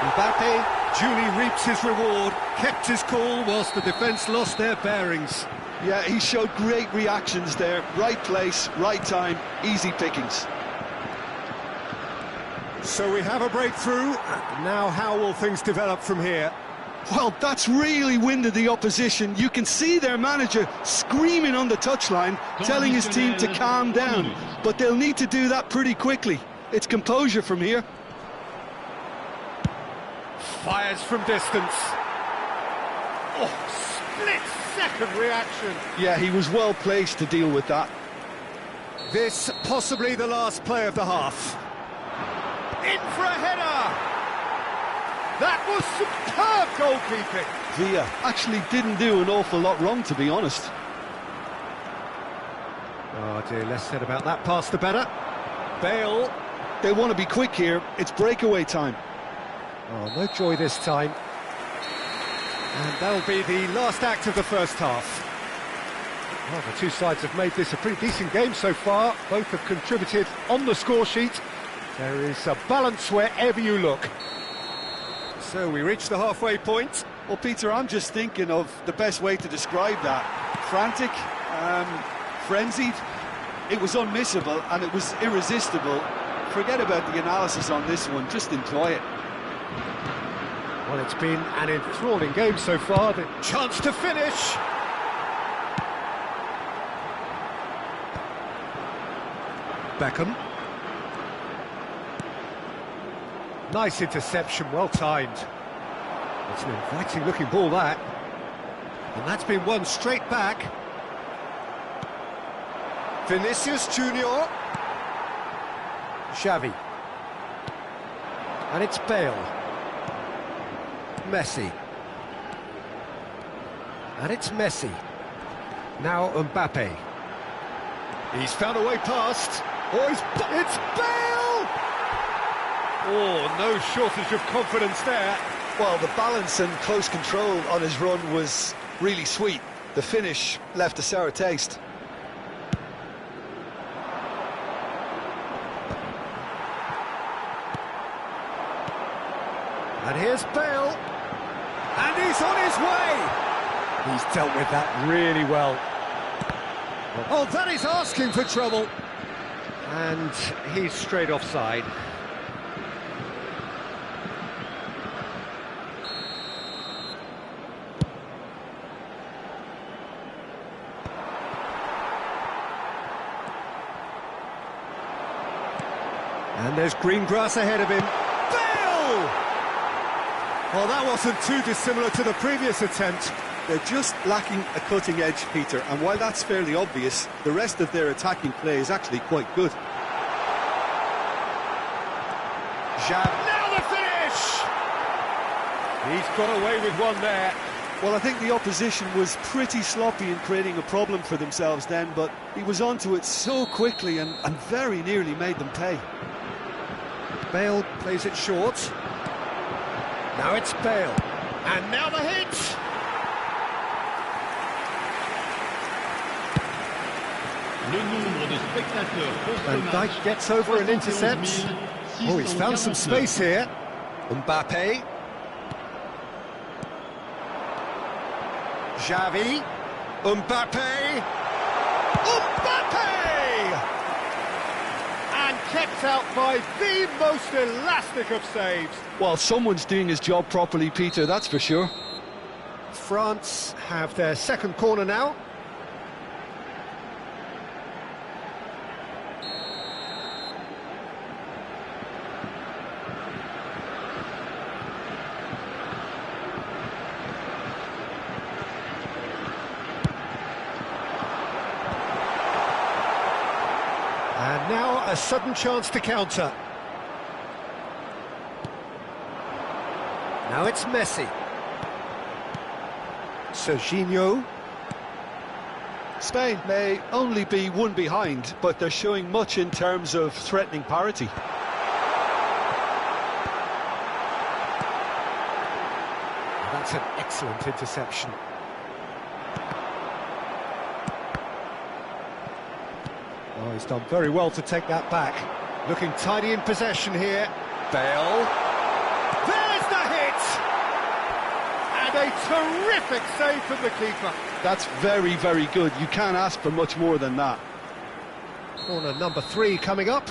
Mbappe duly reaps his reward, kept his cool whilst the defence lost their bearings. Yeah, he showed great reactions there. Right place, right time, easy pickings. So we have a breakthrough. Now how will things develop from here? Well, that's really winded the opposition. You can see their manager screaming on the touchline, telling his team to calm down. But they'll need to do that pretty quickly. It's composure from here. Fires from distance. Oh, split-second reaction. Yeah, he was well placed to deal with that. This possibly the last play of the half. In for a header! That was superb goalkeeping. Villa actually didn't do an awful lot wrong, to be honest. Oh dear, less said about that pass the better. Bale. They want to be quick here. It's breakaway time. Oh, no joy this time. And that'll be the last act of the first half. Well, the two sides have made this a pretty decent game so far. Both have contributed on the score sheet. There is a balance wherever you look. So we reach the halfway point. Well, Peter, I'm just thinking of the best way to describe that. Frantic, frenzied. It was unmissable and it was irresistible. Forget about the analysis on this one, just enjoy it. Well, it's been an enthralling game so far. The chance to finish. Beckham. Nice interception, well timed. It's an inviting looking ball, that. And that's been won straight back. Vinicius Junior. Xavi. And it's Bale. Messi. And it's Messi. Now Mbappe. He's found a way past. Oh, it's Bale! Oh, no shortage of confidence there. Well, the balance and close control on his run was really sweet. The finish left a sour taste. And here's Bale. And he's on his way. He's dealt with that really well. Oh, that is asking for trouble. And he's straight offside. And there's green grass ahead of him. Bale! Well, that wasn't too dissimilar to the previous attempt. They're just lacking a cutting edge, Peter, and while that's fairly obvious, the rest of their attacking play is actually quite good. Now the finish! He's got away with one there. Well, I think the opposition was pretty sloppy in creating a problem for themselves then, but he was onto it so quickly and very nearly made them pay. Bale plays it short. Now it's Bale. And now the hit! Van Dijk gets over and intercepts. Oh, he's found some space here. Mbappe. Xavi. Mbappe. Mbappe! And kept out by the most elastic of saves. Well, someone's doing his job properly, Peter, that's for sure. France have their second corner now. And now a sudden chance to counter. Now it's Messi. Serginho. Spain may only be one behind, but they're showing much in terms of threatening parity. That's an excellent interception. Oh, he's done very well to take that back. Looking tidy in possession here. Bale. There's the hit! And a terrific save from the keeper. That's very, very good. You can't ask for much more than that. Corner number 3 coming up.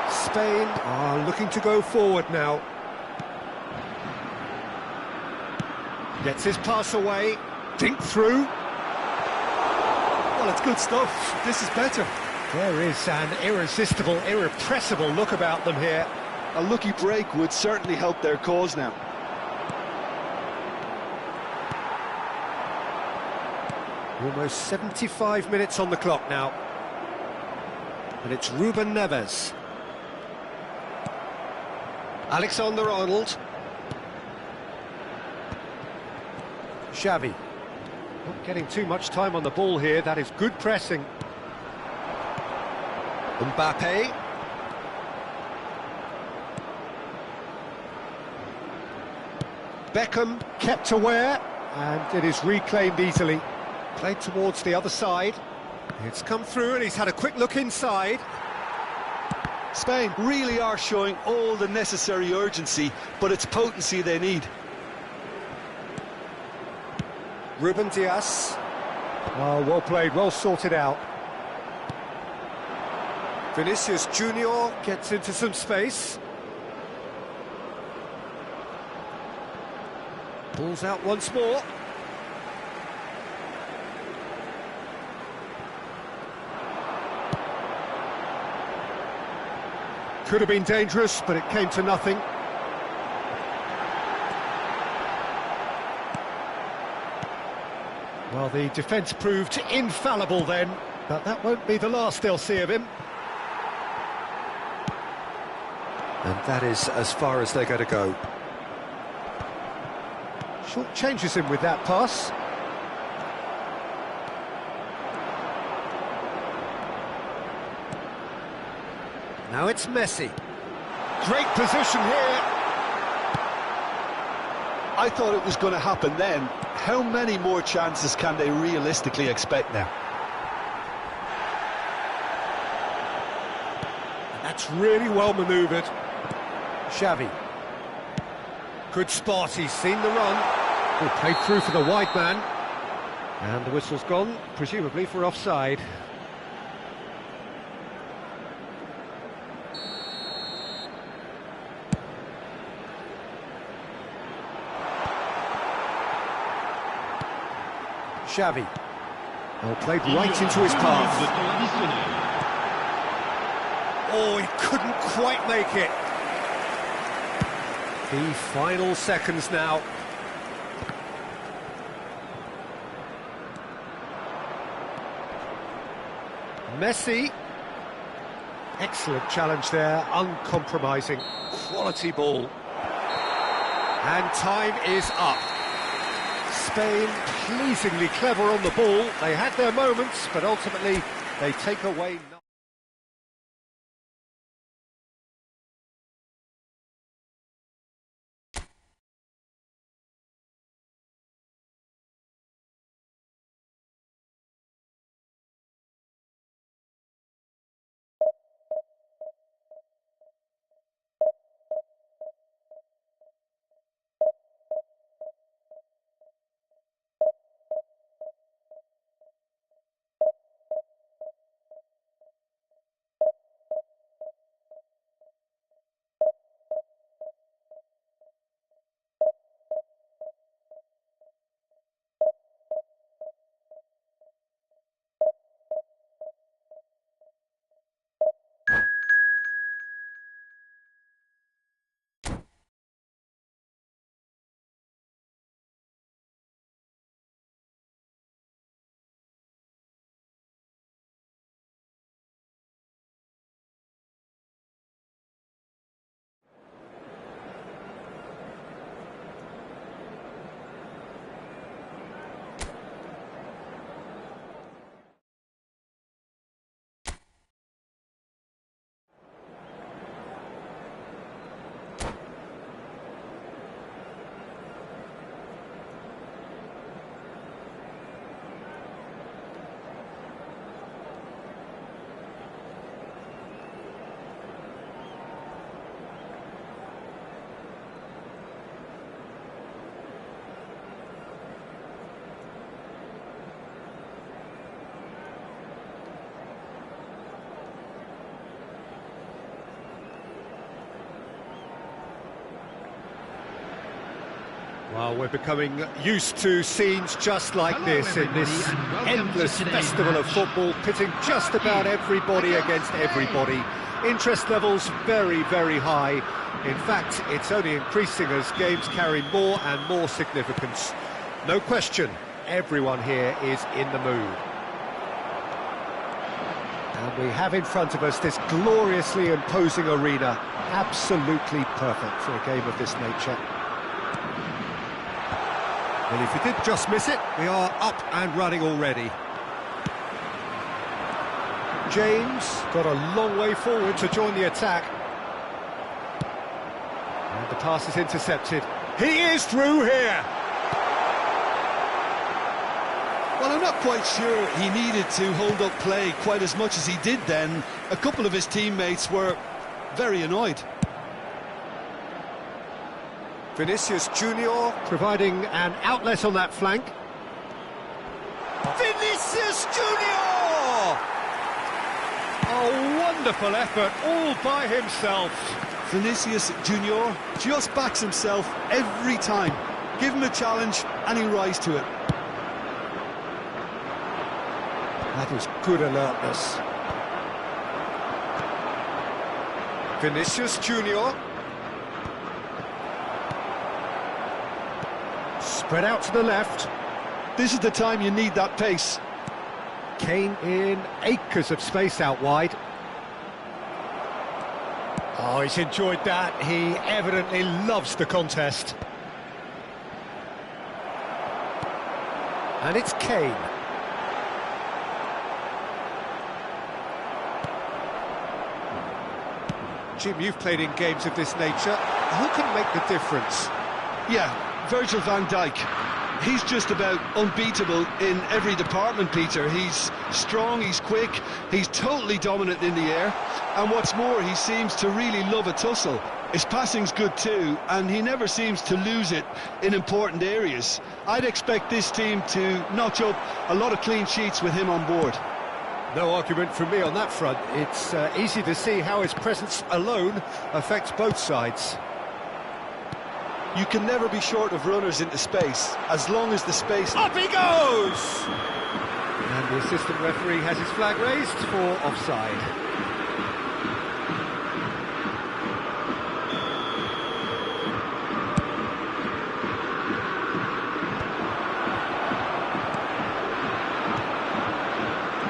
Spain are looking to go forward now. Gets his pass away. Dink through. Well, it's good stuff. This is better. There is an irresistible, irrepressible look about them here. A lucky break would certainly help their cause now. Almost 75 minutes on the clock now. And it's Ruben Neves. Alexander-Arnold. Xavi. Not getting too much time on the ball here. That is good pressing. Mbappe. Beckham kept aware, and it is reclaimed easily. Played towards the other side. It's come through, and he's had a quick look inside. Spain really are showing all the necessary urgency, but it's potency they need. Ruben Dias. Oh, well played, well sorted out. Vinicius Junior gets into some space. Pulls out once more. Could have been dangerous, but it came to nothing. Well, the defence proved infallible then, but that won't be the last they'll see of him. And that is as far as they're going to go. Short changes him with that pass. Now it's Messi. Great position here. I thought it was going to happen then. How many more chances can they realistically expect now? That's really well manoeuvred. Xavi. Good spot, he's seen the run. Oh, played through for the wide man. And the whistle's gone, presumably for offside. Xavi. Well, played right into his path. Oh, he couldn't quite make it. The final seconds now. Messi. Excellent challenge there, uncompromising. Quality ball. And time is up. Spain pleasingly clever on the ball. They had their moments, but ultimately they take away nothing. Well, we're becoming used to scenes just like this in this endless festival of football, pitting just about everybody against everybody. Interest levels very, very high. In fact, it's only increasing as games carry more and more significance. No question, everyone here is in the mood. And we have in front of us this gloriously imposing arena, absolutely perfect for a game of this nature. Well, if we did just miss it, we are up and running already. James got a long way forward to join the attack. And the pass is intercepted. He is through here! Well, I'm not quite sure he needed to hold up play quite as much as he did then. A couple of his teammates were very annoyed. Vinicius Junior providing an outlet on that flank. Vinicius Junior! A wonderful effort all by himself. Vinicius Junior just backs himself every time. Give him a challenge and he'll rise to it. That is good alertness. Vinicius Junior. Spread out to the left. This is the time you need that pace. Kane in acres of space out wide. Oh, he's enjoyed that. He evidently loves the contest. And it's Kane. Jim, you've played in games of this nature. Who can make the difference? Yeah, Virgil van Dijk. He's just about unbeatable in every department, Peter. He's strong, he's quick, he's totally dominant in the air. And what's more, he seems to really love a tussle. His passing's good too, and he never seems to lose it in important areas. I'd expect this team to notch up a lot of clean sheets with him on board. No argument from me on that front. It's easy to see how his presence alone affects both sides. You can never be short of runners into space, as long as the space... Up he goes! And the assistant referee has his flag raised for offside.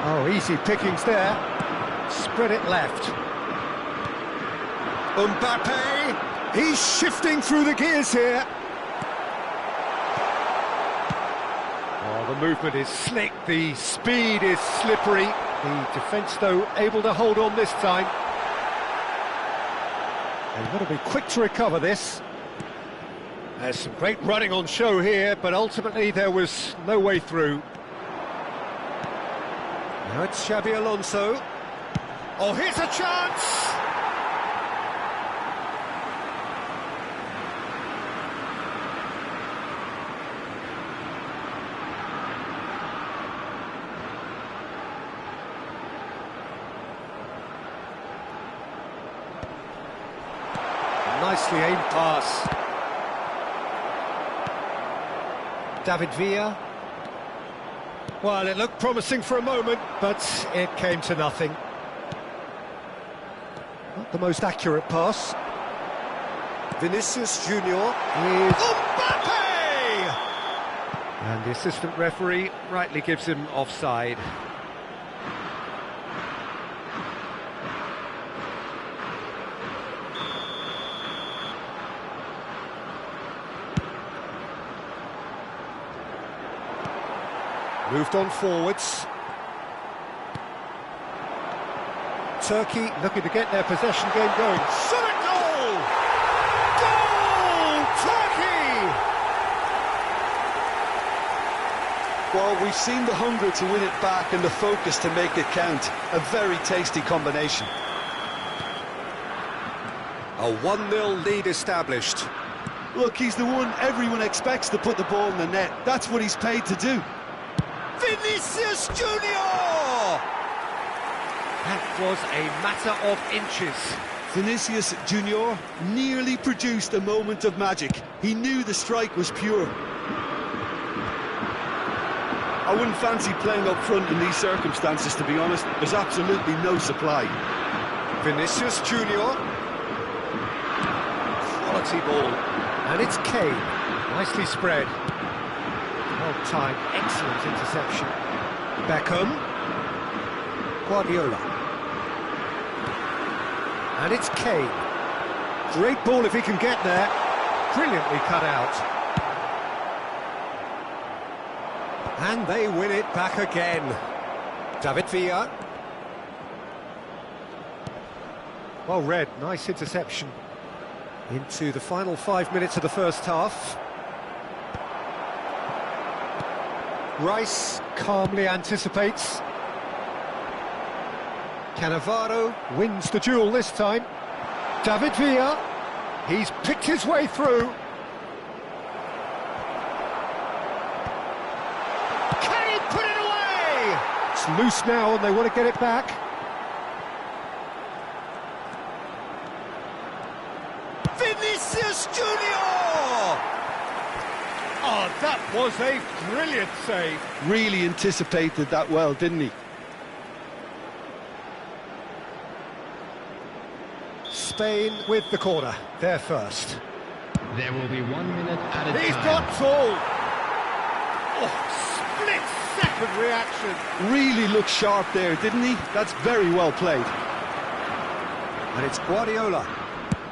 Oh, easy pickings there. Spread it left. Mbappe! He's shifting through the gears here. Oh, the movement is slick, the speed is slippery. The defence, though, able to hold on this time. They've got to be quick to recover this. There's some great running on show here, but ultimately there was no way through. Now it's Xabi Alonso. Oh, here's a chance! Nicely aimed pass. David Villa. Well, it looked promising for a moment, but it came to nothing. Not the most accurate pass. Vinicius Junior is... Mbappe! And the assistant referee rightly gives him offside. Moved on forwards. Turkey looking to get their possession game going. Shot at goal! Goal! Turkey! Well, we've seen the hunger to win it back and the focus to make it count. A very tasty combination. A 1-0 lead established. Look, he's the one everyone expects to put the ball in the net. That's what he's paid to do. Vinicius Junior! That was a matter of inches. Vinicius Junior nearly produced a moment of magic. He knew the strike was pure. I wouldn't fancy playing up front in these circumstances, to be honest. There's absolutely no supply. Vinicius Junior. Quality ball. And it's Kane. Nicely spread. Well-timed, excellent interception. Beckham. Guardiola. And it's Kane. Great ball if he can get there. Brilliantly cut out. And they win it back again. David Villa. Well read, nice interception. Into the final 5 minutes of the first half. Rice calmly anticipates. Cannavaro wins the duel this time. David Villa, he's picked his way through. Can he put it away? It's loose now and they want to get it back. Vinicius Junior! Oh, that was a brilliant save. Really anticipated that well, didn't he? Spain with the corner, they're first. There will be 1 minute at a time. He's got Tool! Oh, split-second reaction. Really looked sharp there, didn't he? That's very well played. And it's Guardiola.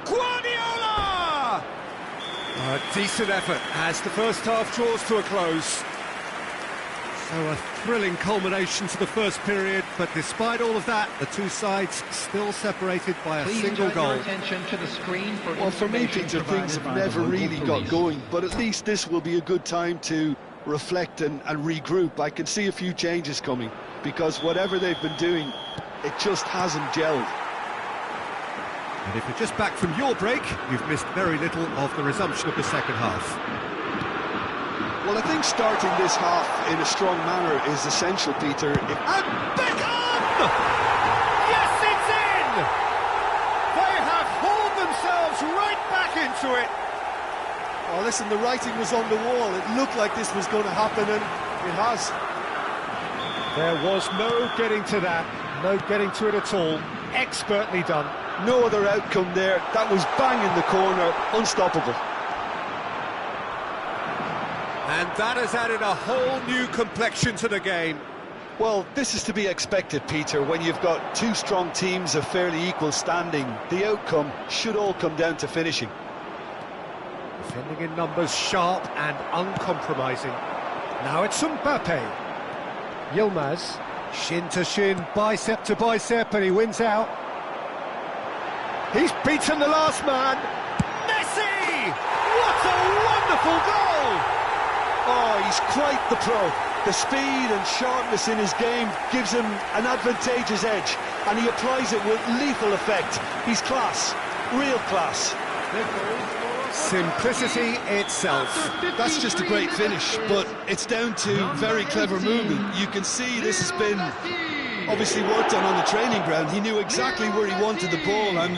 Guardiola! A decent effort as the first half draws to a close. So a thrilling culmination to the first period, but despite all of that, the two sides still separated by a single goal. Attention to the screen for well, for me, Peter, things have never really got going, but at least this will be a good time to reflect and regroup. I can see a few changes coming, because whatever they've been doing, it just hasn't gelled. And if you're just back from your break, you've missed very little of the resumption of the second half. Well, I think starting this half in a strong manner is essential, Peter. And Beckham! Yes, it's in! They have hauled themselves right back into it. Oh, listen, the writing was on the wall. It looked like this was going to happen, and it has. There was no getting to that, no getting to it at all. Expertly done. No other outcome there. That was bang in the corner, unstoppable. And that has added a whole new complexion to the game. Well, this is to be expected, Peter, when you've got two strong teams of fairly equal standing. The outcome should all come down to finishing. Defending in numbers, sharp and uncompromising. Now it's Mbappe. Yilmaz, shin to shin, bicep to bicep, and he wins out. He's beaten the last man. Messi! What a wonderful goal! Oh, he's quite the pro. The speed and sharpness in his game gives him an advantageous edge, and he applies it with lethal effect. He's class, real class. Simplicity itself. That's just a great finish, but it's down to very clever movement. You can see this has been obviously worked on the training ground. He knew exactly where he wanted the ball, and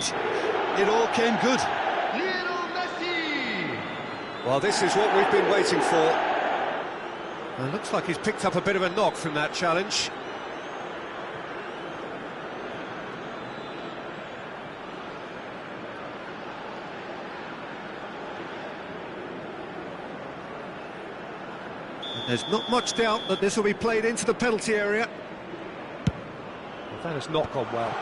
it all came good. Well, this is what we've been waiting for. It looks like he's picked up a bit of a knock from that challenge. And there's not much doubt that this will be played into the penalty area. Well, that has not gone well.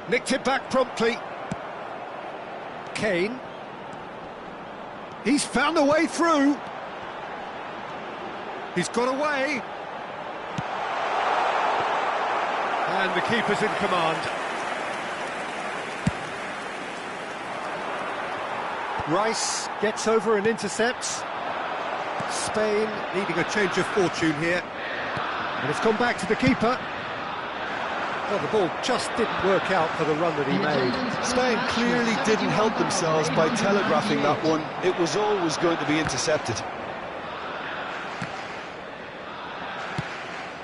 Nicked it back promptly. Kane. He's found a way through. He's got away. And the keeper's in command. Rice gets over and intercepts. Spain needing a change of fortune here. And it's gone back to the keeper. Well, the ball just didn't work out for the run that he made. Spain clearly didn't help themselves by telegraphing that one. It was always going to be intercepted.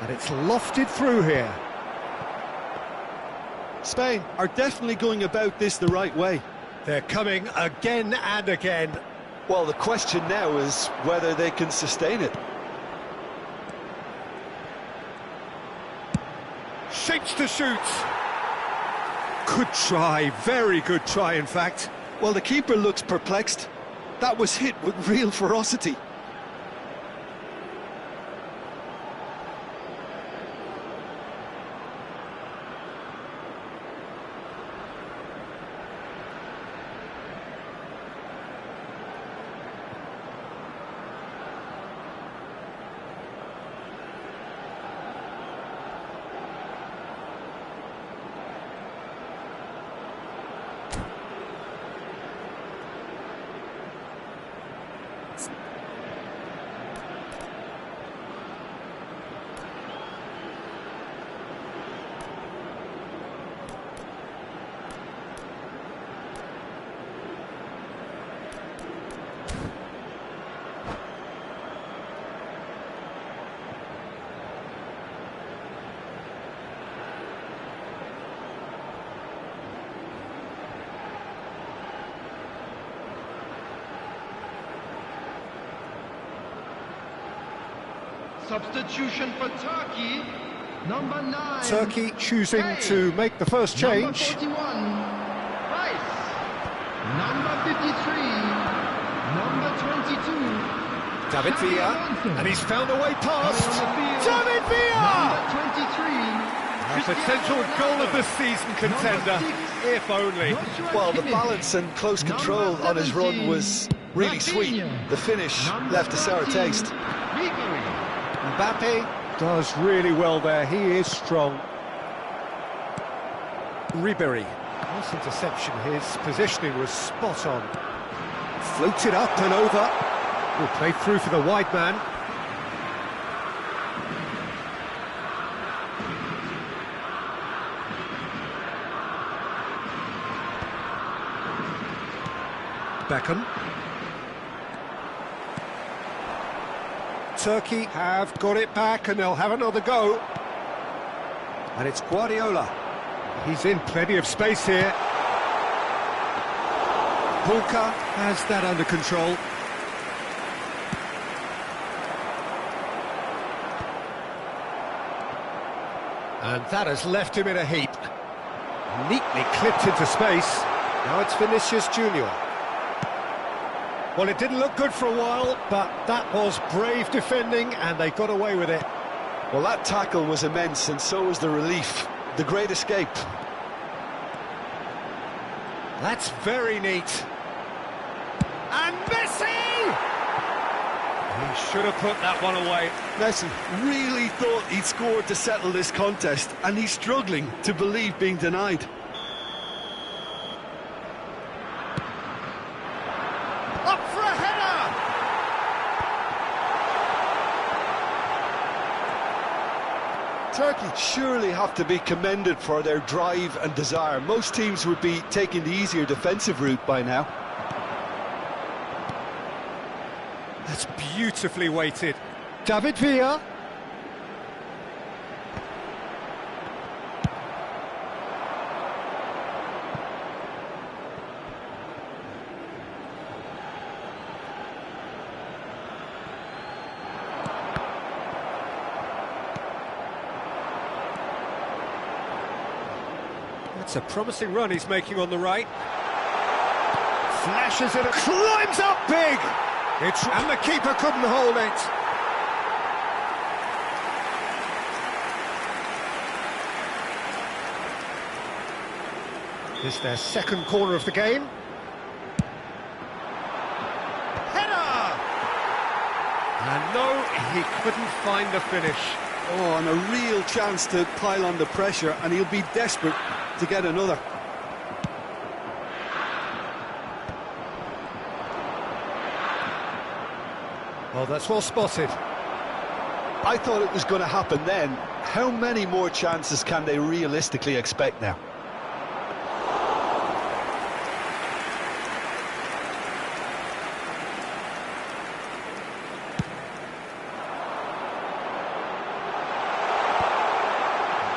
And it's lofted through here. Spain are definitely going about this the right way. They're coming again and again. Well, the question now is whether they can sustain it. Shapes to shoot. Good try, very good try in fact. Well, the keeper looks perplexed. That was hit with real ferocity. Substitution for Turkey, number 9. Turkey choosing to make the first change. Number 41, Rice. Number 53, number 22. David Villa, and he's found a way past. David Number Villa! 23. A potential goal of the season contender, if only. Well, the balance and close control on his run was really sweet. The finish left a sour taste. Mbappe does really well there, he is strong. Ribery, nice interception, his positioning was spot on. Floated up and over. Will play through for the wide man. Beckham. Turkey have got it back and they'll have another go. And it's Guardiola. He's in plenty of space here. Walker has that under control. And that has left him in a heap. Neatly clipped into space. Now it's Vinicius Junior. Well, it didn't look good for a while, but that was brave defending, and they got away with it. Well, that tackle was immense, and so was the relief. The great escape. That's very neat. And Messi! He should have put that one away. Messi really thought he'd scored to settle this contest, and he's struggling to believe being denied. Up for a header! Turkey surely have to be commended for their drive and desire. Most teams would be taking the easier defensive route by now. That's beautifully weighted. David Villa. That's a promising run he's making on the right. Flashes it, climbs up big! And the keeper couldn't hold it. This is their second corner of the game. Header! And no, he couldn't find the finish. Oh, and a real chance to pile on the pressure, and he'll be desperate to get another. Well, that's well spotted. I thought it was going to happen then. How many more chances can they realistically expect now?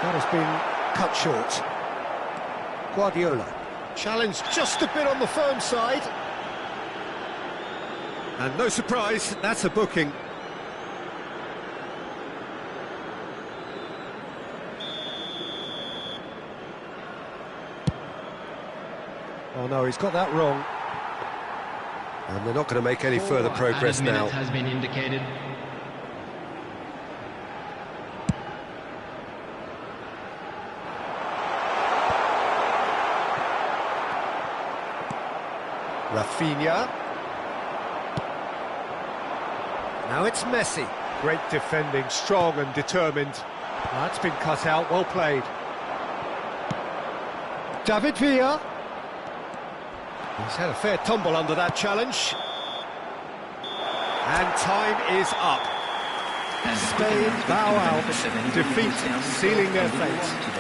That has been cut short. Guardiola. Challenge just a bit on the firm side. And no surprise, that's a booking. Oh no, he's got that wrong. And they're not going to make any further progress now. Has been indicated. Rafinha. Now it's Messi. Great defending, strong and determined. That's been cut out, well played. David Villa. He's had a fair tumble under that challenge. And time is up. Spain bow out. Defeat sealing their fate.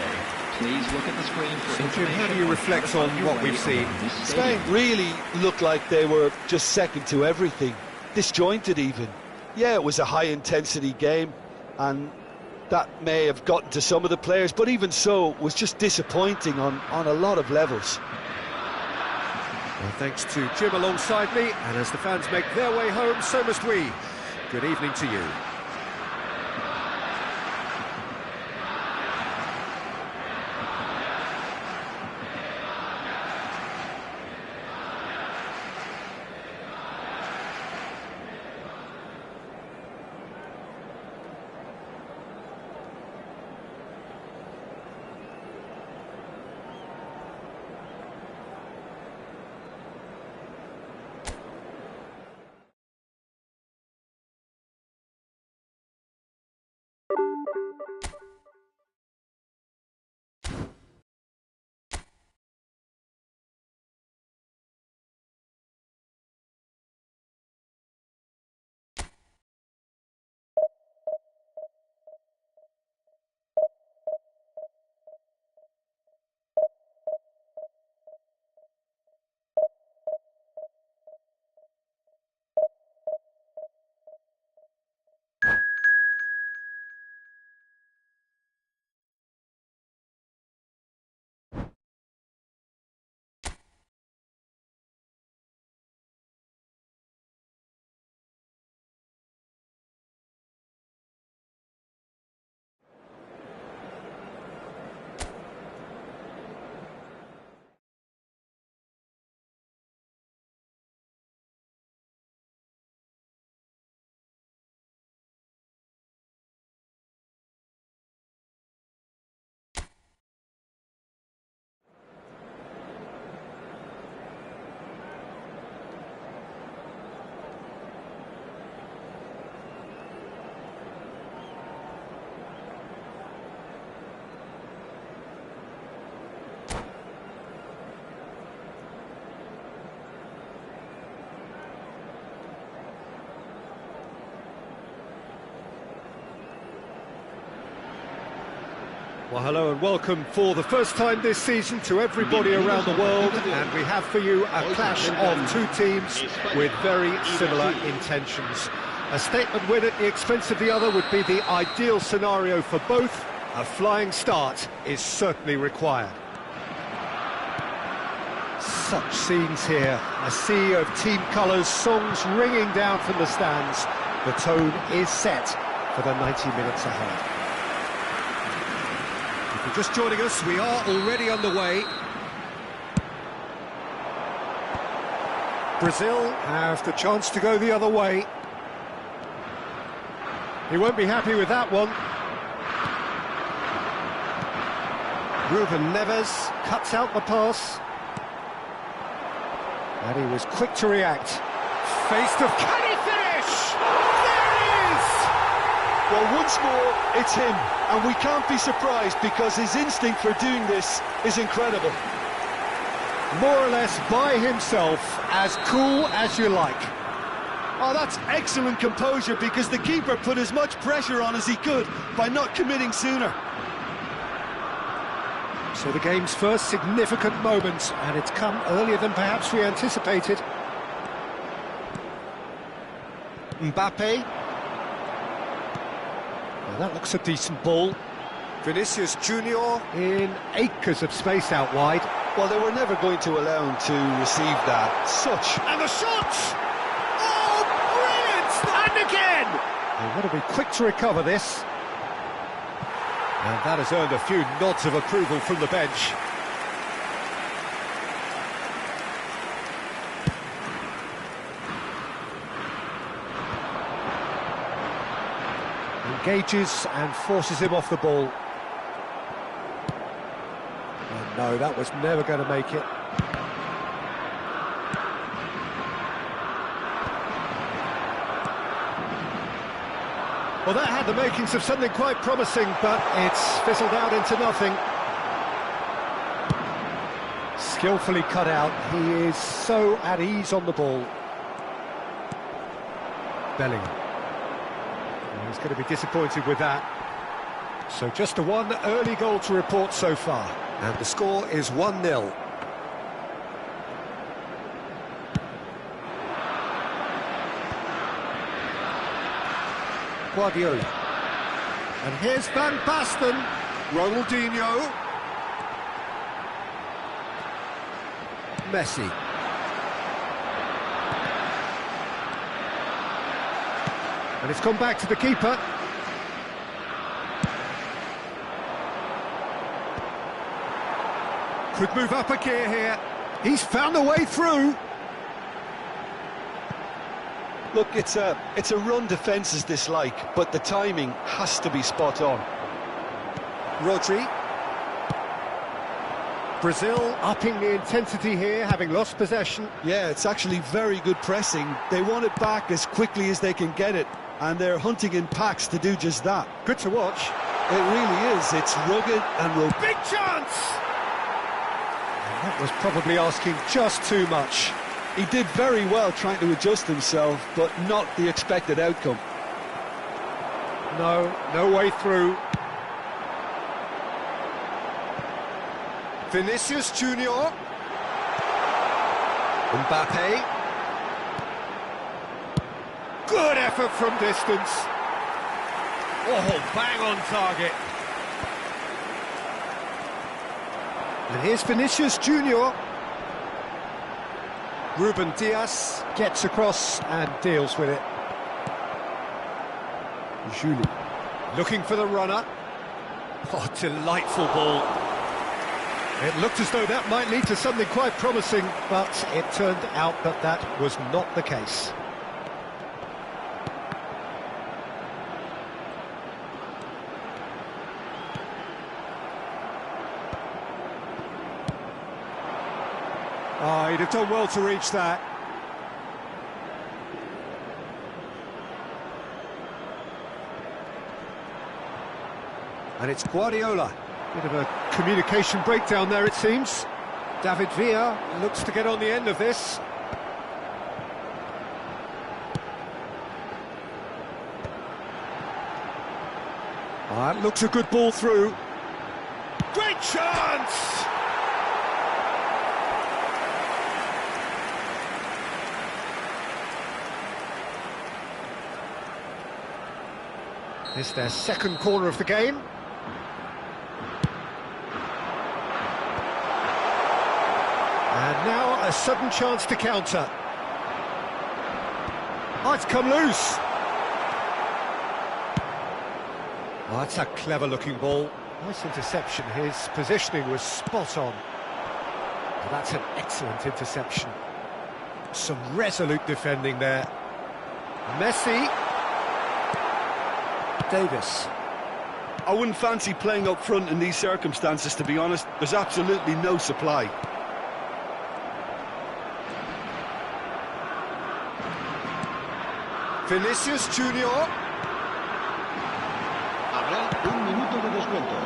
Please look at the screen for so, Jim, how do you reflect on what we've seen? Spain really looked like they were just second to everything. Disjointed even. Yeah, it was a high-intensity game, and that may have gotten to some of the players, but even so, it was just disappointing on a lot of levels. Well, thanks to Jim alongside me, and as the fans make their way home, so must we. Good evening to you. Well, hello and welcome for the first time this season to everybody around the world, and we have for you a clash of two teams with very similar intentions. A statement win at the expense of the other would be the ideal scenario for both. A flying start is certainly required. Such scenes here, a sea of team colours, songs ringing down from the stands. The tone is set for the 90 minutes ahead. If you're just joining us, we are already underway. Brazil have the chance to go the other way. He won't be happy with that one. Ruben Neves cuts out the pass. And he was quick to react. Faced of... Can he finish? There he is! Well, once more, it's him. And we can't be surprised because his instinct for doing this is incredible. More or less by himself, as cool as you like. Oh, that's excellent composure because the keeper put as much pressure on as he could by not committing sooner. So the game's first significant moment, and it's come earlier than perhaps we anticipated. Mbappe. Well, that looks a decent ball. Vinicius Junior in acres of space out wide. Well, they were never going to allow him to receive that. And the shot! Oh, brilliant! And again! They want to be quick to recover this. And that has earned a few nods of approval from the bench. Engages and forces him off the ball. Oh, no, that was never going to make it. Well, that had the makings of something quite promising, but it's fizzled out into nothing. Skillfully cut out. He is so at ease on the ball. Bellingham. He's going to be disappointed with that. So just a one early goal to report so far. And the score is 1-0. Guardiola. And here's Van Basten. Ronaldinho. Messi. And it's come back to the keeper. Could move up a gear here. He's found a way through. Look, it's a run defence dislike, but the timing has to be spot on. Rodri. Brazil upping the intensity here, having lost possession. Yeah, it's actually very good pressing. They want it back as quickly as they can get it, and they're hunting in packs to do just that. Good to watch. It really is. It's rugged and robust. Big chance! And that was probably asking just too much. He did very well trying to adjust himself, but not the expected outcome. No way through. Vinicius Junior. Mbappe. Good effort from distance. Oh, bang on target. And here's Vinicius Junior. Ruben Diaz gets across and deals with it. Julie looking for the runner. Oh, delightful ball. It looked as though that might lead to something quite promising, but it turned out that that was not the case. Oh, he'd have done well to reach that. And it's Guardiola. Bit of a communication breakdown there, it seems. David Villa looks to get on the end of this. Oh, that looks a good ball through. Great chance! It's their second corner of the game. And now a sudden chance to counter. Oh, it's come loose. Oh, that's a clever-looking ball. Nice interception. His positioning was spot on. Oh, that's an excellent interception. Some resolute defending there. Messi. Davis. I wouldn't fancy playing up front in these circumstances, to be honest. There's absolutely no supply. Vinicius Junior. Habrá un minuto de descuento.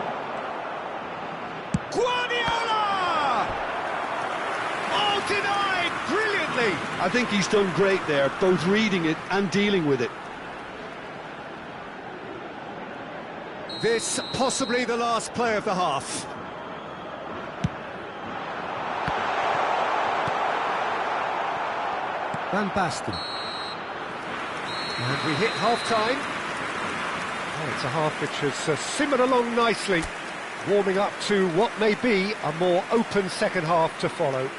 Guardiola! Oh, denied brilliantly. I think he's done great there, both reading it and dealing with it. This possibly the last play of the half. Van Basten. And we hit half-time. Well, it's a half which has simmered along nicely, warming up to what may be a more open second half to follow.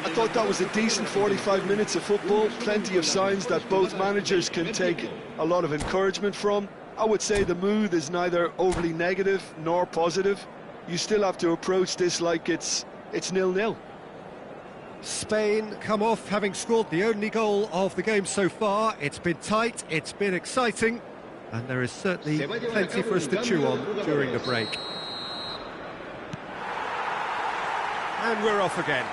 I thought that was a decent 45 minutes of football, plenty of signs that both managers can take a lot of encouragement from. I would say the mood is neither overly negative nor positive. You still have to approach this like it's 0-0. Spain come off having scored the only goal of the game so far. It's been tight, it's been exciting, and there is certainly plenty for us to chew on during the break. And we're off again.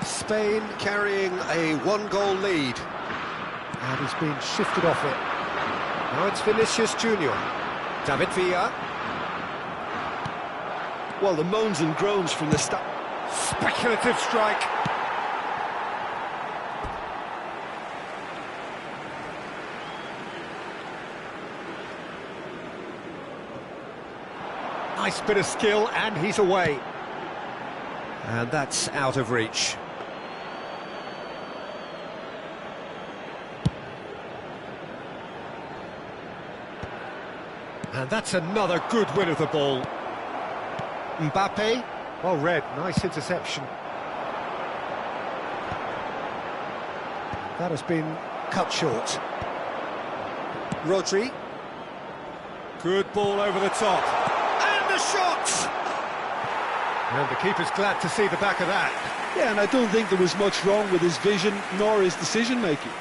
Spain carrying a one-goal lead, and he's been shifted off it. Now it's Vinicius Junior. David Villa. Well, the moans and groans from the start. Speculative strike. Nice bit of skill, and he's away. And that's out of reach. And that's another good win of the ball. Mbappe, well read, nice interception. That has been cut short. Rodri. Good ball over the top. And the shot! And the keeper's glad to see the back of that. Yeah, and I don't think there was much wrong with his vision nor his decision-making.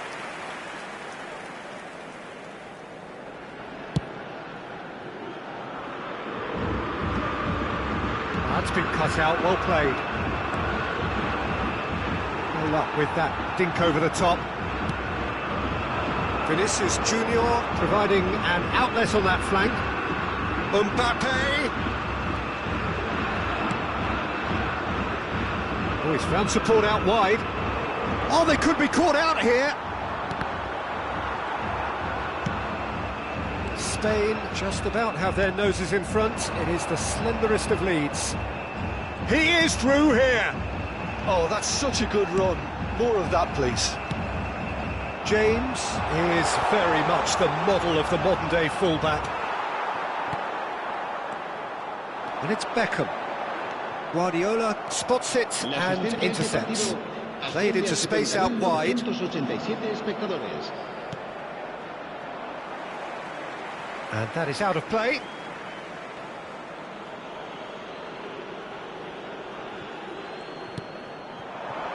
That's been cut out, well played. No luck with that dink over the top. Vinicius Junior providing an outlet on that flank. Mbappe! Oh, he's found support out wide. Oh, they could be caught out here. Spain just about have their noses in front. It is the slenderest of leads. He is through here. Oh, that's such a good run. More of that, please. James is very much the model of the modern-day fullback. And it's Beckham. Guardiola spots it and intercepts. Played into space out wide. And that is out of play.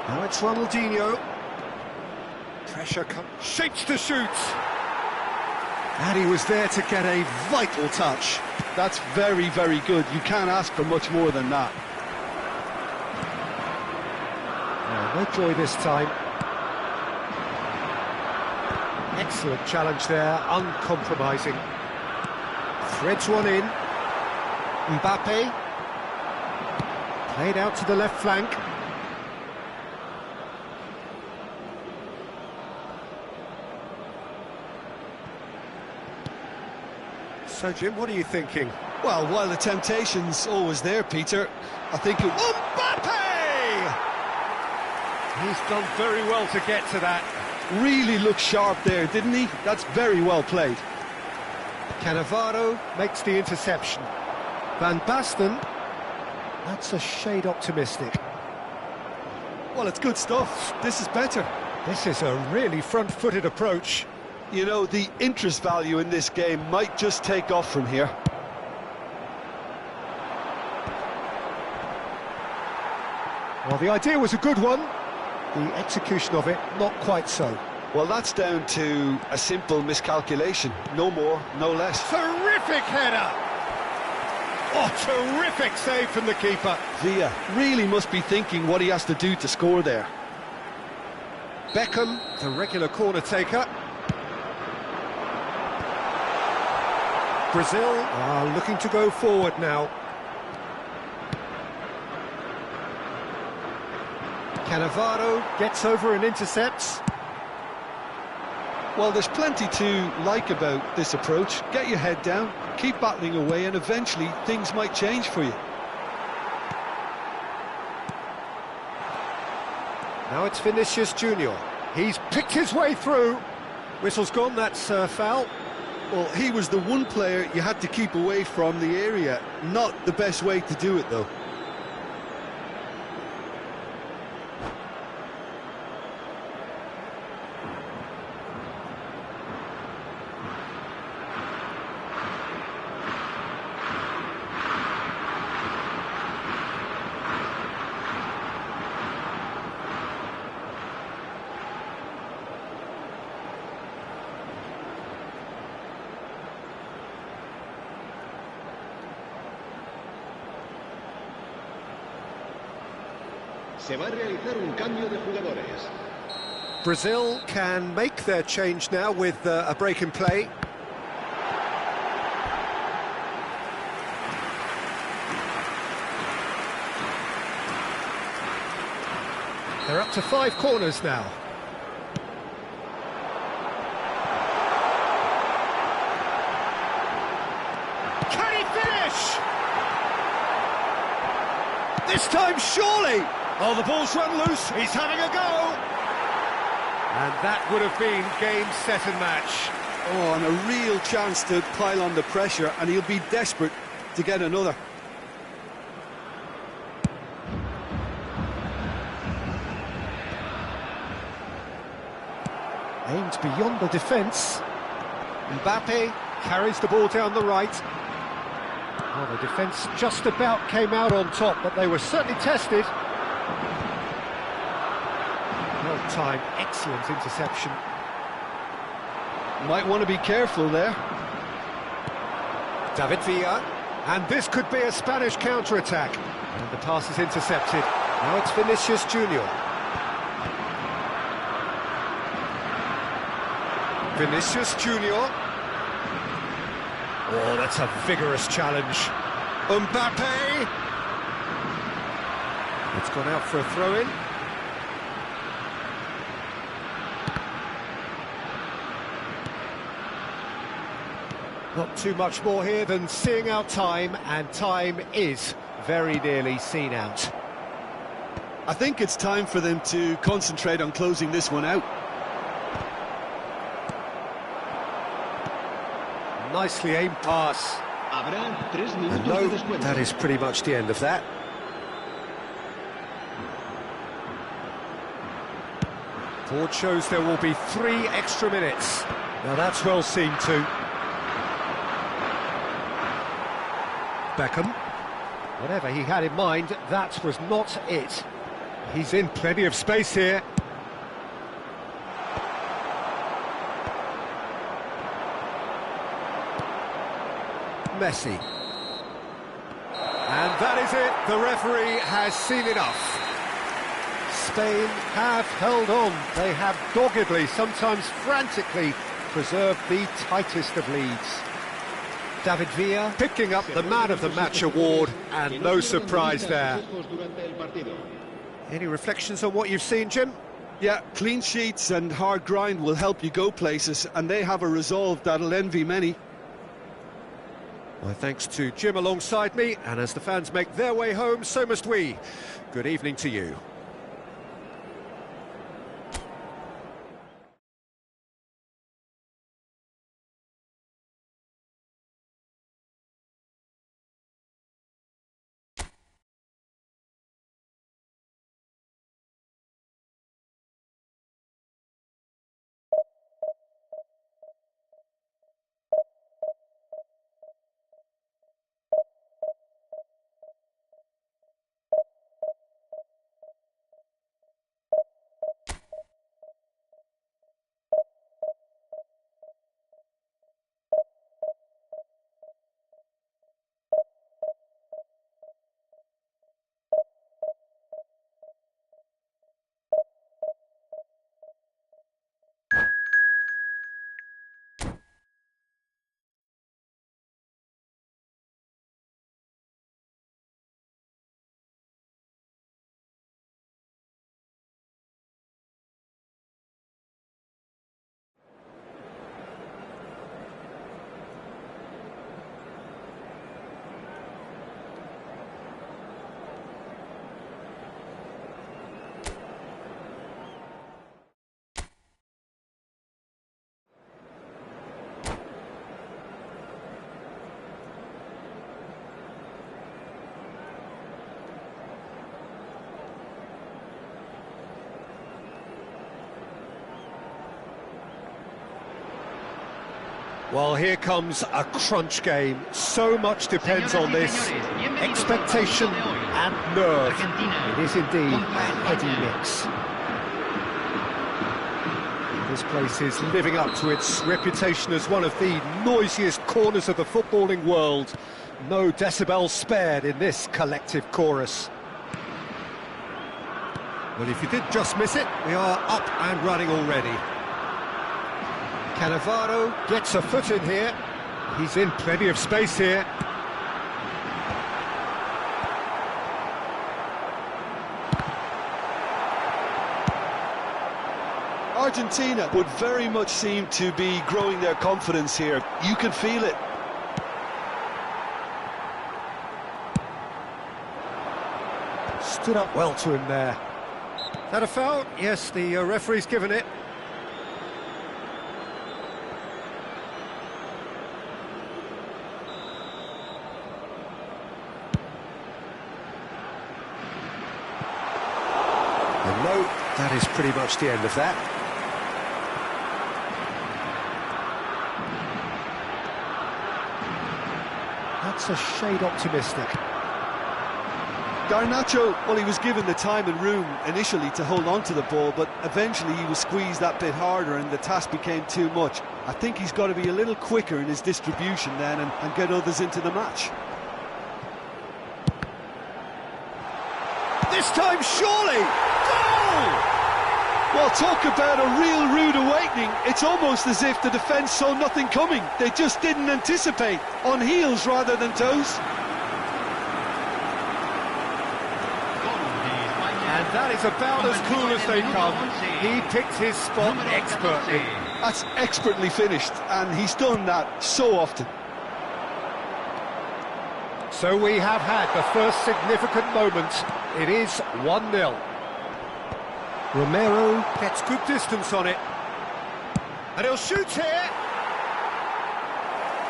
Now it's Ronaldinho. Pressure comes. Shapes to shoot. And he was there to get a vital touch. That's very, very good. You can't ask for much more than that. No joy this time. Excellent challenge there, uncompromising. Threads one in. Mbappe. Played out to the left flank. So, Jim, what are you thinking? Well, while the temptation's always there, Peter, I think it... Mbappe! He's done very well to get to that. Really looked sharp there, didn't he? That's very well played. Cannavaro makes the interception. Van Basten, that's a shade optimistic. Well, it's good stuff. This is better. This is a really front-footed approach. You know, the interest value in this game might just take off from here. Well, the idea was a good one. The execution of it, not quite so. Well, that's down to a simple miscalculation. No more, no less. Terrific header! Oh, terrific save from the keeper. Villa really must be thinking what he has to do to score there. Beckham, the regular corner taker. Brazil are looking to go forward now. Cannavaro gets over and intercepts. Well, there's plenty to like about this approach. Get your head down, keep battling away, and eventually things might change for you. Now it's Vinicius Junior. He's picked his way through. Whistle's gone, that's foul. Well, he was the one player you had to keep away from the area. Not the best way to do it, though. Se va a realizar un cambio de jugadores. Brazil can make their change now with a break in play. They're up to 5 corners now. Can he finish? This time, surely! Oh, the ball's run loose, he's having a go! And that would have been game, set and match. Oh, and a real chance to pile on the pressure, and he'll be desperate to get another. Aimed beyond the defence. Mbappe carries the ball down the right. Oh, the defence just about came out on top, but they were certainly tested. Well timed, excellent interception. Might want to be careful there. David Villa, and this could be a Spanish counter-attack. And the pass is intercepted. Now it's Vinicius Junior. Vinicius Junior. Oh, that's a vigorous challenge. Mbappe. It's gone out for a throw-in. Not too much more here than seeing out time, and time is very nearly seen out. I think it's time for them to concentrate on closing this one out. Nicely aimed pass. Habrá 3 And minutos no, de descuento. that is pretty much the end of that. Board shows there will be 3 extra minutes. Now that's well seen too. Beckham. Whatever he had in mind, that was not it. He's in plenty of space here. Messi. And that is it. The referee has seen enough. Spain have held on. They have doggedly, sometimes frantically, preserved the tightest of leads. David Villa picking up the Man of the Match award, and no surprise there. Any reflections on what you've seen, Jim? Yeah, clean sheets and hard grind will help you go places, and they have a resolve that'll envy many. My thanks to Jim alongside me, and as the fans make their way home, so must we. Good evening to you. Well, here comes a crunch game. So much depends on this. Expectation and nerve. It is indeed a heady mix. This place is living up to its reputation as one of the noisiest corners of the footballing world. No decibels spared in this collective chorus. Well, if you did just miss it, we are up and running already. Cannavaro gets a foot in here. He's in plenty of space here. Argentina would very much seem to be growing their confidence here. You can feel it. Stood up well to him there. Is that a foul? Yes, the referee's given it. And no, that is pretty much the end of that. That's a shade optimistic. Garnacho, well, he was given the time and room initially to hold on to the ball, but eventually he was squeezed that bit harder and the task became too much. I think he's got to be a little quicker in his distribution then and get others into the match. This time, surely! Goal! Well, talk about a real rude awakening. It's almost as if the defence saw nothing coming. They just didn't anticipate. On heels rather than toes. And that is about as cool as they come. He picked his spot expertly. That's expertly finished, and he's done that so often. So we have had the first significant moment. It is 1-0. Romero gets good distance on it. And he'll shoot here.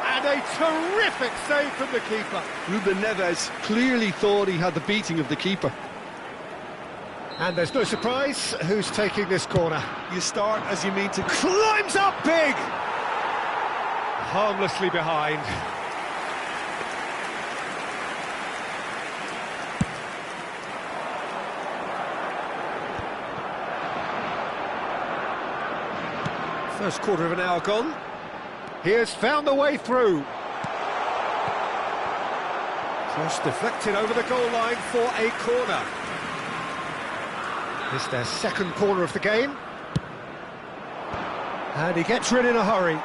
And a terrific save from the keeper. Ruben Neves clearly thought he had the beating of the keeper. And there's no surprise who's taking this corner. You start as you mean to. Climbs up big! Harmlessly behind. First quarter of an hour gone. He has found the way through. Cross deflected over the goal line for a corner. It's their second corner of the game. And he gets rid in a hurry.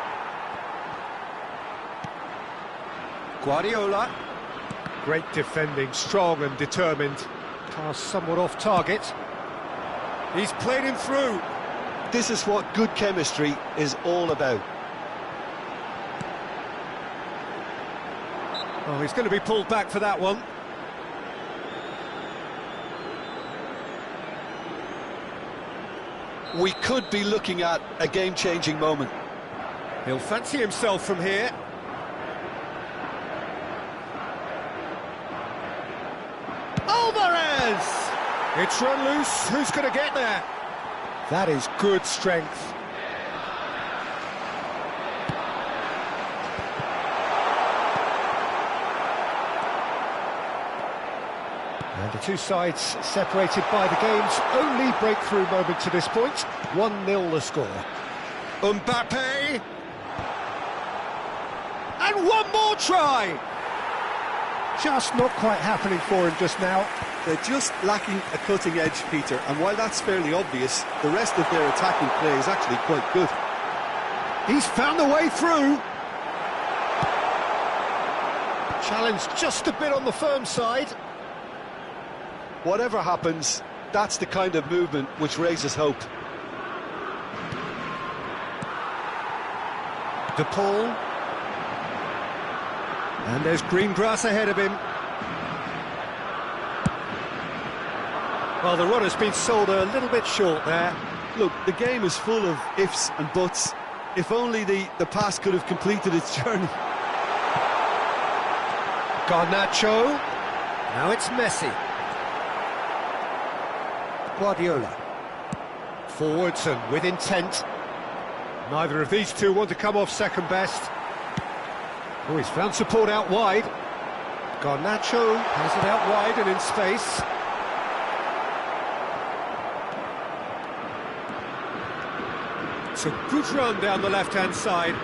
Guardiola. Great defending, strong and determined. Pass somewhat off target. He's played him through. This is what good chemistry is all about. Oh, he's going to be pulled back for that one. We could be looking at a game-changing moment. He'll fancy himself from here. Alvarez! It's run loose. Who's going to get there? That is good strength. And the two sides separated by the game's only breakthrough moment to this point. 1-0 the score. Mbappe! And one more try! Just not quite happening for him just now. They're just lacking a cutting edge, Peter, and while that's fairly obvious, the rest of their attacking play is actually quite good. He's found the way through. Challenge just a bit on the firm side. Whatever happens, that's the kind of movement which raises hope. De Paul. And there's green grass ahead of him. Well, the run has been sold a little bit short there. Look, the game is full of ifs and buts. If only the pass could have completed its journey. Garnacho. Now it's Messi. Guardiola. Forwards and with intent. Neither of these two want to come off second best. Oh, he's found support out wide. Garnacho has it out wide and in space. It's a good run down the left-hand side.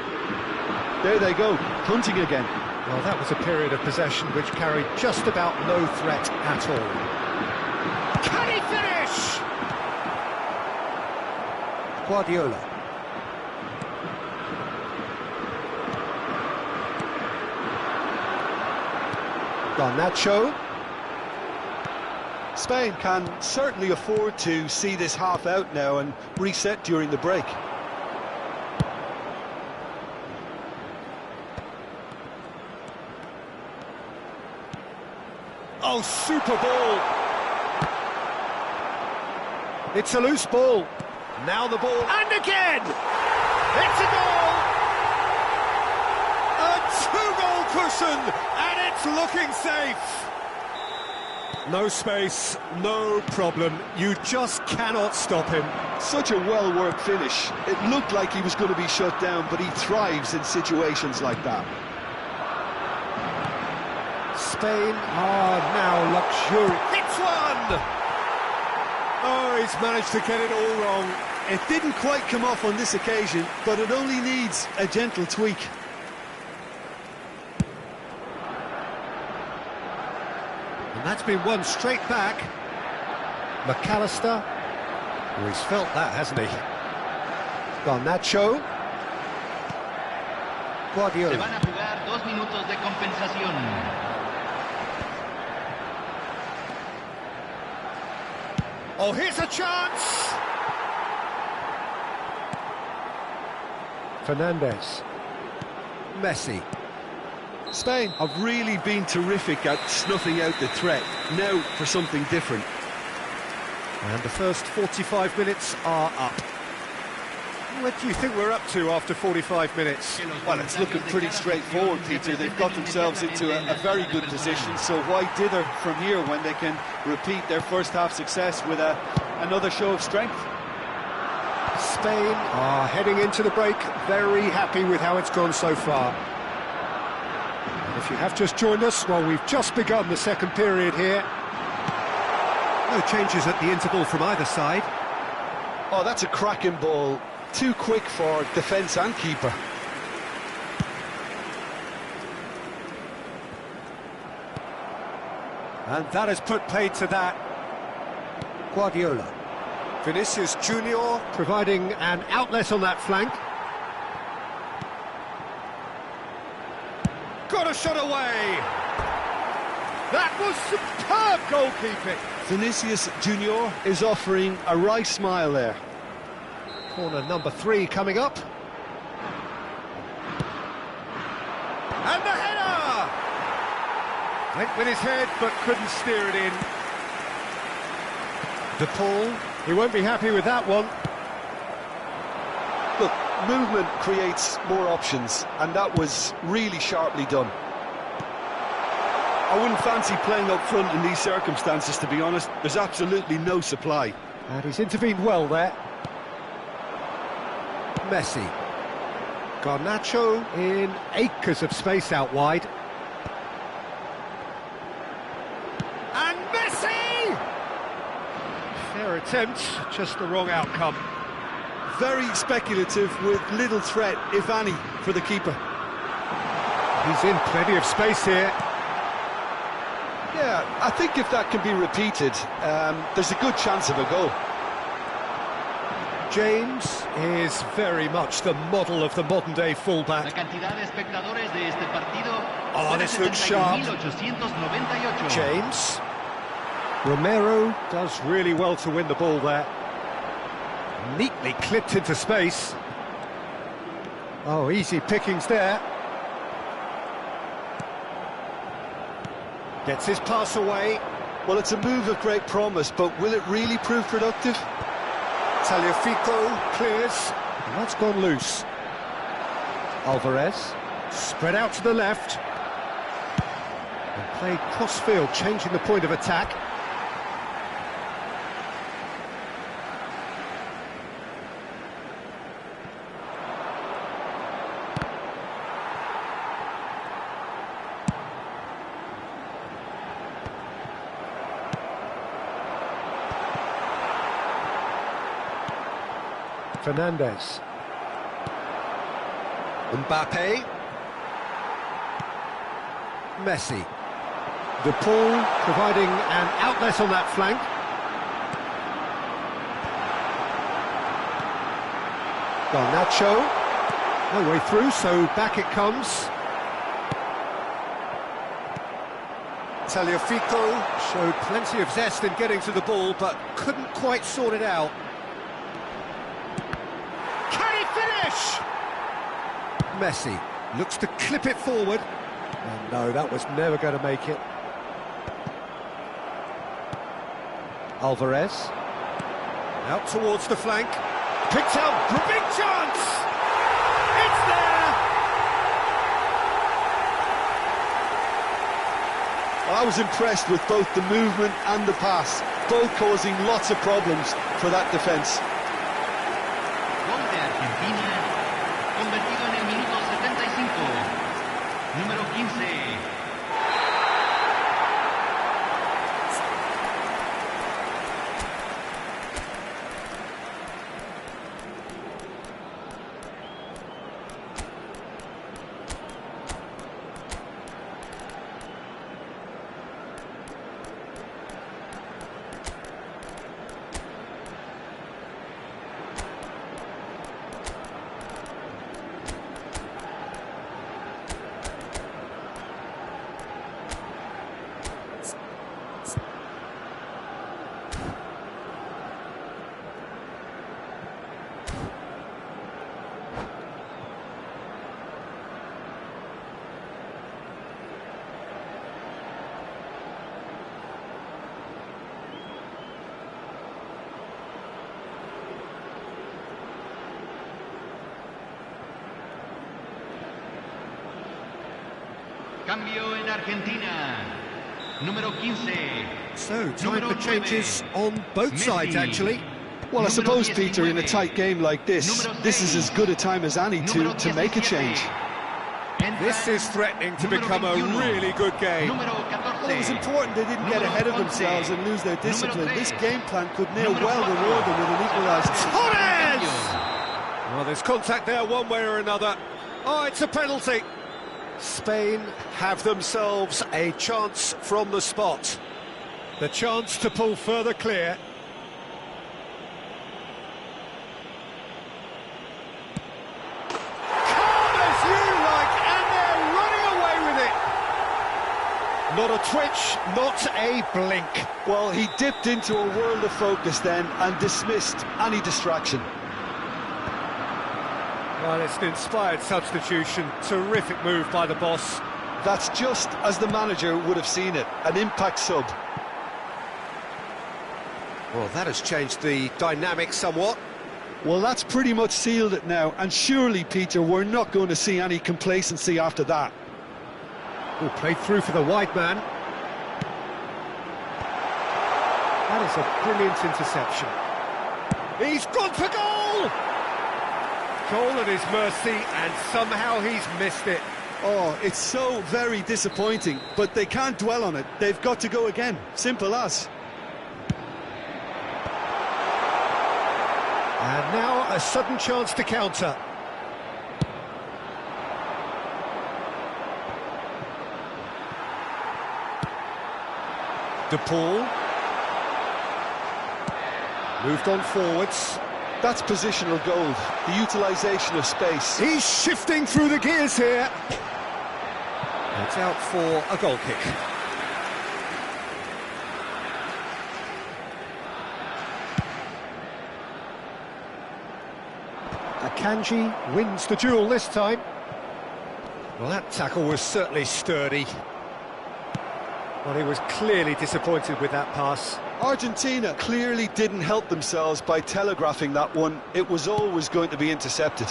There they go, hunting again. Well, that was a period of possession which carried just about no threat at all. Can he finish? Guardiola. Garnacho. Spain can certainly afford to see this half out now and reset during the break. Oh, super ball! It's a loose ball. Now the ball, and again! It's a goal! A two-goal cushion, and it's looking safe! No space, no problem. You just cannot stop him. Such a well-worked finish. It looked like he was going to be shut down, but he thrives in situations like that. Spain are now luxurious. Hits one! Oh, he's managed to get it all wrong. It didn't quite come off on this occasion, but it only needs a gentle tweak. And that's been won straight back. McAllister. Oh, he's felt that, hasn't he? Garnacho. Se Guardiola. van a jugar 2 minutos de compensación. Oh, here's a chance! Fernandez. Messi. Spain have really been terrific at snuffing out the threat. Now for something different. And the first 45 minutes are up. What do you think we're up to after 45 minutes? Well, it's looking pretty straightforward, Peter. They've got themselves into a very good position, so why dither from here when they can repeat their first half success with another show of strength? Spain are heading into the break very happy with how it's gone so far. And if you have just joined us, well, we've just begun the second period here. No changes at the interval from either side. Oh, that's a cracking ball. Too quick for defence and keeper. And that has put paid to that. Guardiola. Vinicius Junior providing an outlet on that flank. Got a shot away. That was superb goalkeeping. Vinicius Junior is offering a right smile there. Corner number 3 coming up. And the header! Went with his head, but couldn't steer it in. De Paul, he won't be happy with that one. Look, movement creates more options, and that was really sharply done. I wouldn't fancy playing up front in these circumstances, to be honest. There's absolutely no supply. And he's intervened well there. Messi. Garnacho in acres of space out wide. And Messi! Fair attempt, just the wrong outcome. Very speculative with little threat, if any, for the keeper. He's in plenty of space here. Yeah, I think if that can be repeated, there's a good chance of a goal. James is very much the model of the modern-day La fullback. cantidad de espectadores de este partido. Oh, fue de this looks sharp. 71.898. James. Romero does really well to win the ball there. Neatly clipped into space. Oh, easy pickings there. Gets his pass away. Well, it's a move of great promise, but will it really prove productive? Taliafico clears. And that's gone loose. Alvarez. Spread out to the left. And played cross-field, changing the point of attack. Fernandez. Mbappe. Messi. De Paul providing an outlet on that flank. Garnacho. No way through, so back it comes. Tagliafico showed plenty of zest in getting to the ball, but couldn't quite sort it out. Can he finish? Messi looks to clip it forward. And no, that was never going to make it. Alvarez. Out towards the flank. Picked out, big chance! It's there! Well, I was impressed with both the movement and the pass, both causing lots of problems for that defence. Gol de Argentina, convertido en el minuto 75. Número 15. Cambio en Argentina. Número 15. So, time for changes on both sides, actually. Well, I suppose, Peter, in a tight game like this is as good a time as any to make a change. This is threatening to become a really good game. Well, it was important they didn't get ahead of themselves and lose their discipline. This game plan could now well reward them with an equaliser. Torres! Well, there's contact there one way or another. Oh, it's a penalty. Spain have themselves a chance from the spot. The chance to pull further clear. Calm as you like, and they're running away with it. Not a twitch, not a blink. Well, he dipped into a world of focus then and dismissed any distraction. Well, it's an inspired substitution. Terrific move by the boss. That's just as the manager would have seen it, an impact sub. Well, that has changed the dynamic somewhat. Well, that's pretty much sealed it now, and surely, Peter, we're not going to see any complacency after that. Oh, played through for the wide man. That is a brilliant interception. He's gone for goal! Goal at his mercy, and somehow he's missed it. Oh, it's so very disappointing, but they can't dwell on it. They've got to go again. Simple as. And now a sudden chance to counter. De Paul. Moved on forwards. That's positional gold, the utilisation of space. He's shifting through the gears here. It's out for a goal kick. Akanji wins the duel this time. Well, that tackle was certainly sturdy. Well, he was clearly disappointed with that pass. Argentina clearly didn't help themselves by telegraphing that one. It was always going to be intercepted.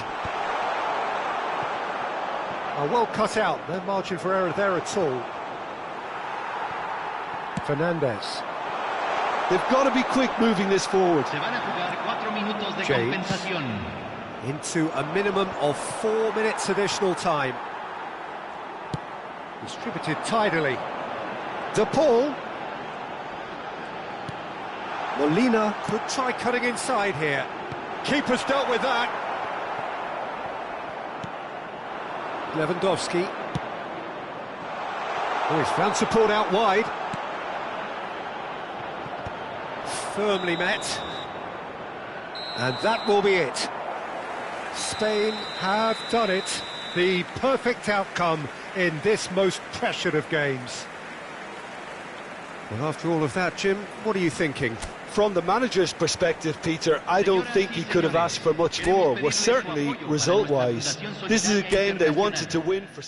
Well cut out, no margin for error there at all. Fernandez. They've got to be quick moving this forward. Se van a jugar 4 minutos de James. compensación. Into a minimum of 4 minutes additional time. Distributed tidily. De Paul. Molina could try cutting inside here. Keeper's dealt with that. Lewandowski. Oh, he's found support out wide. Firmly met. And that will be it. Spain have done it. The perfect outcome in this most pressured of games. Well, after all of that, Jim, what are you thinking? From the manager's perspective, Peter, I don't think he could have asked for much more. Well, certainly result-wise. This is a game they wanted to win for...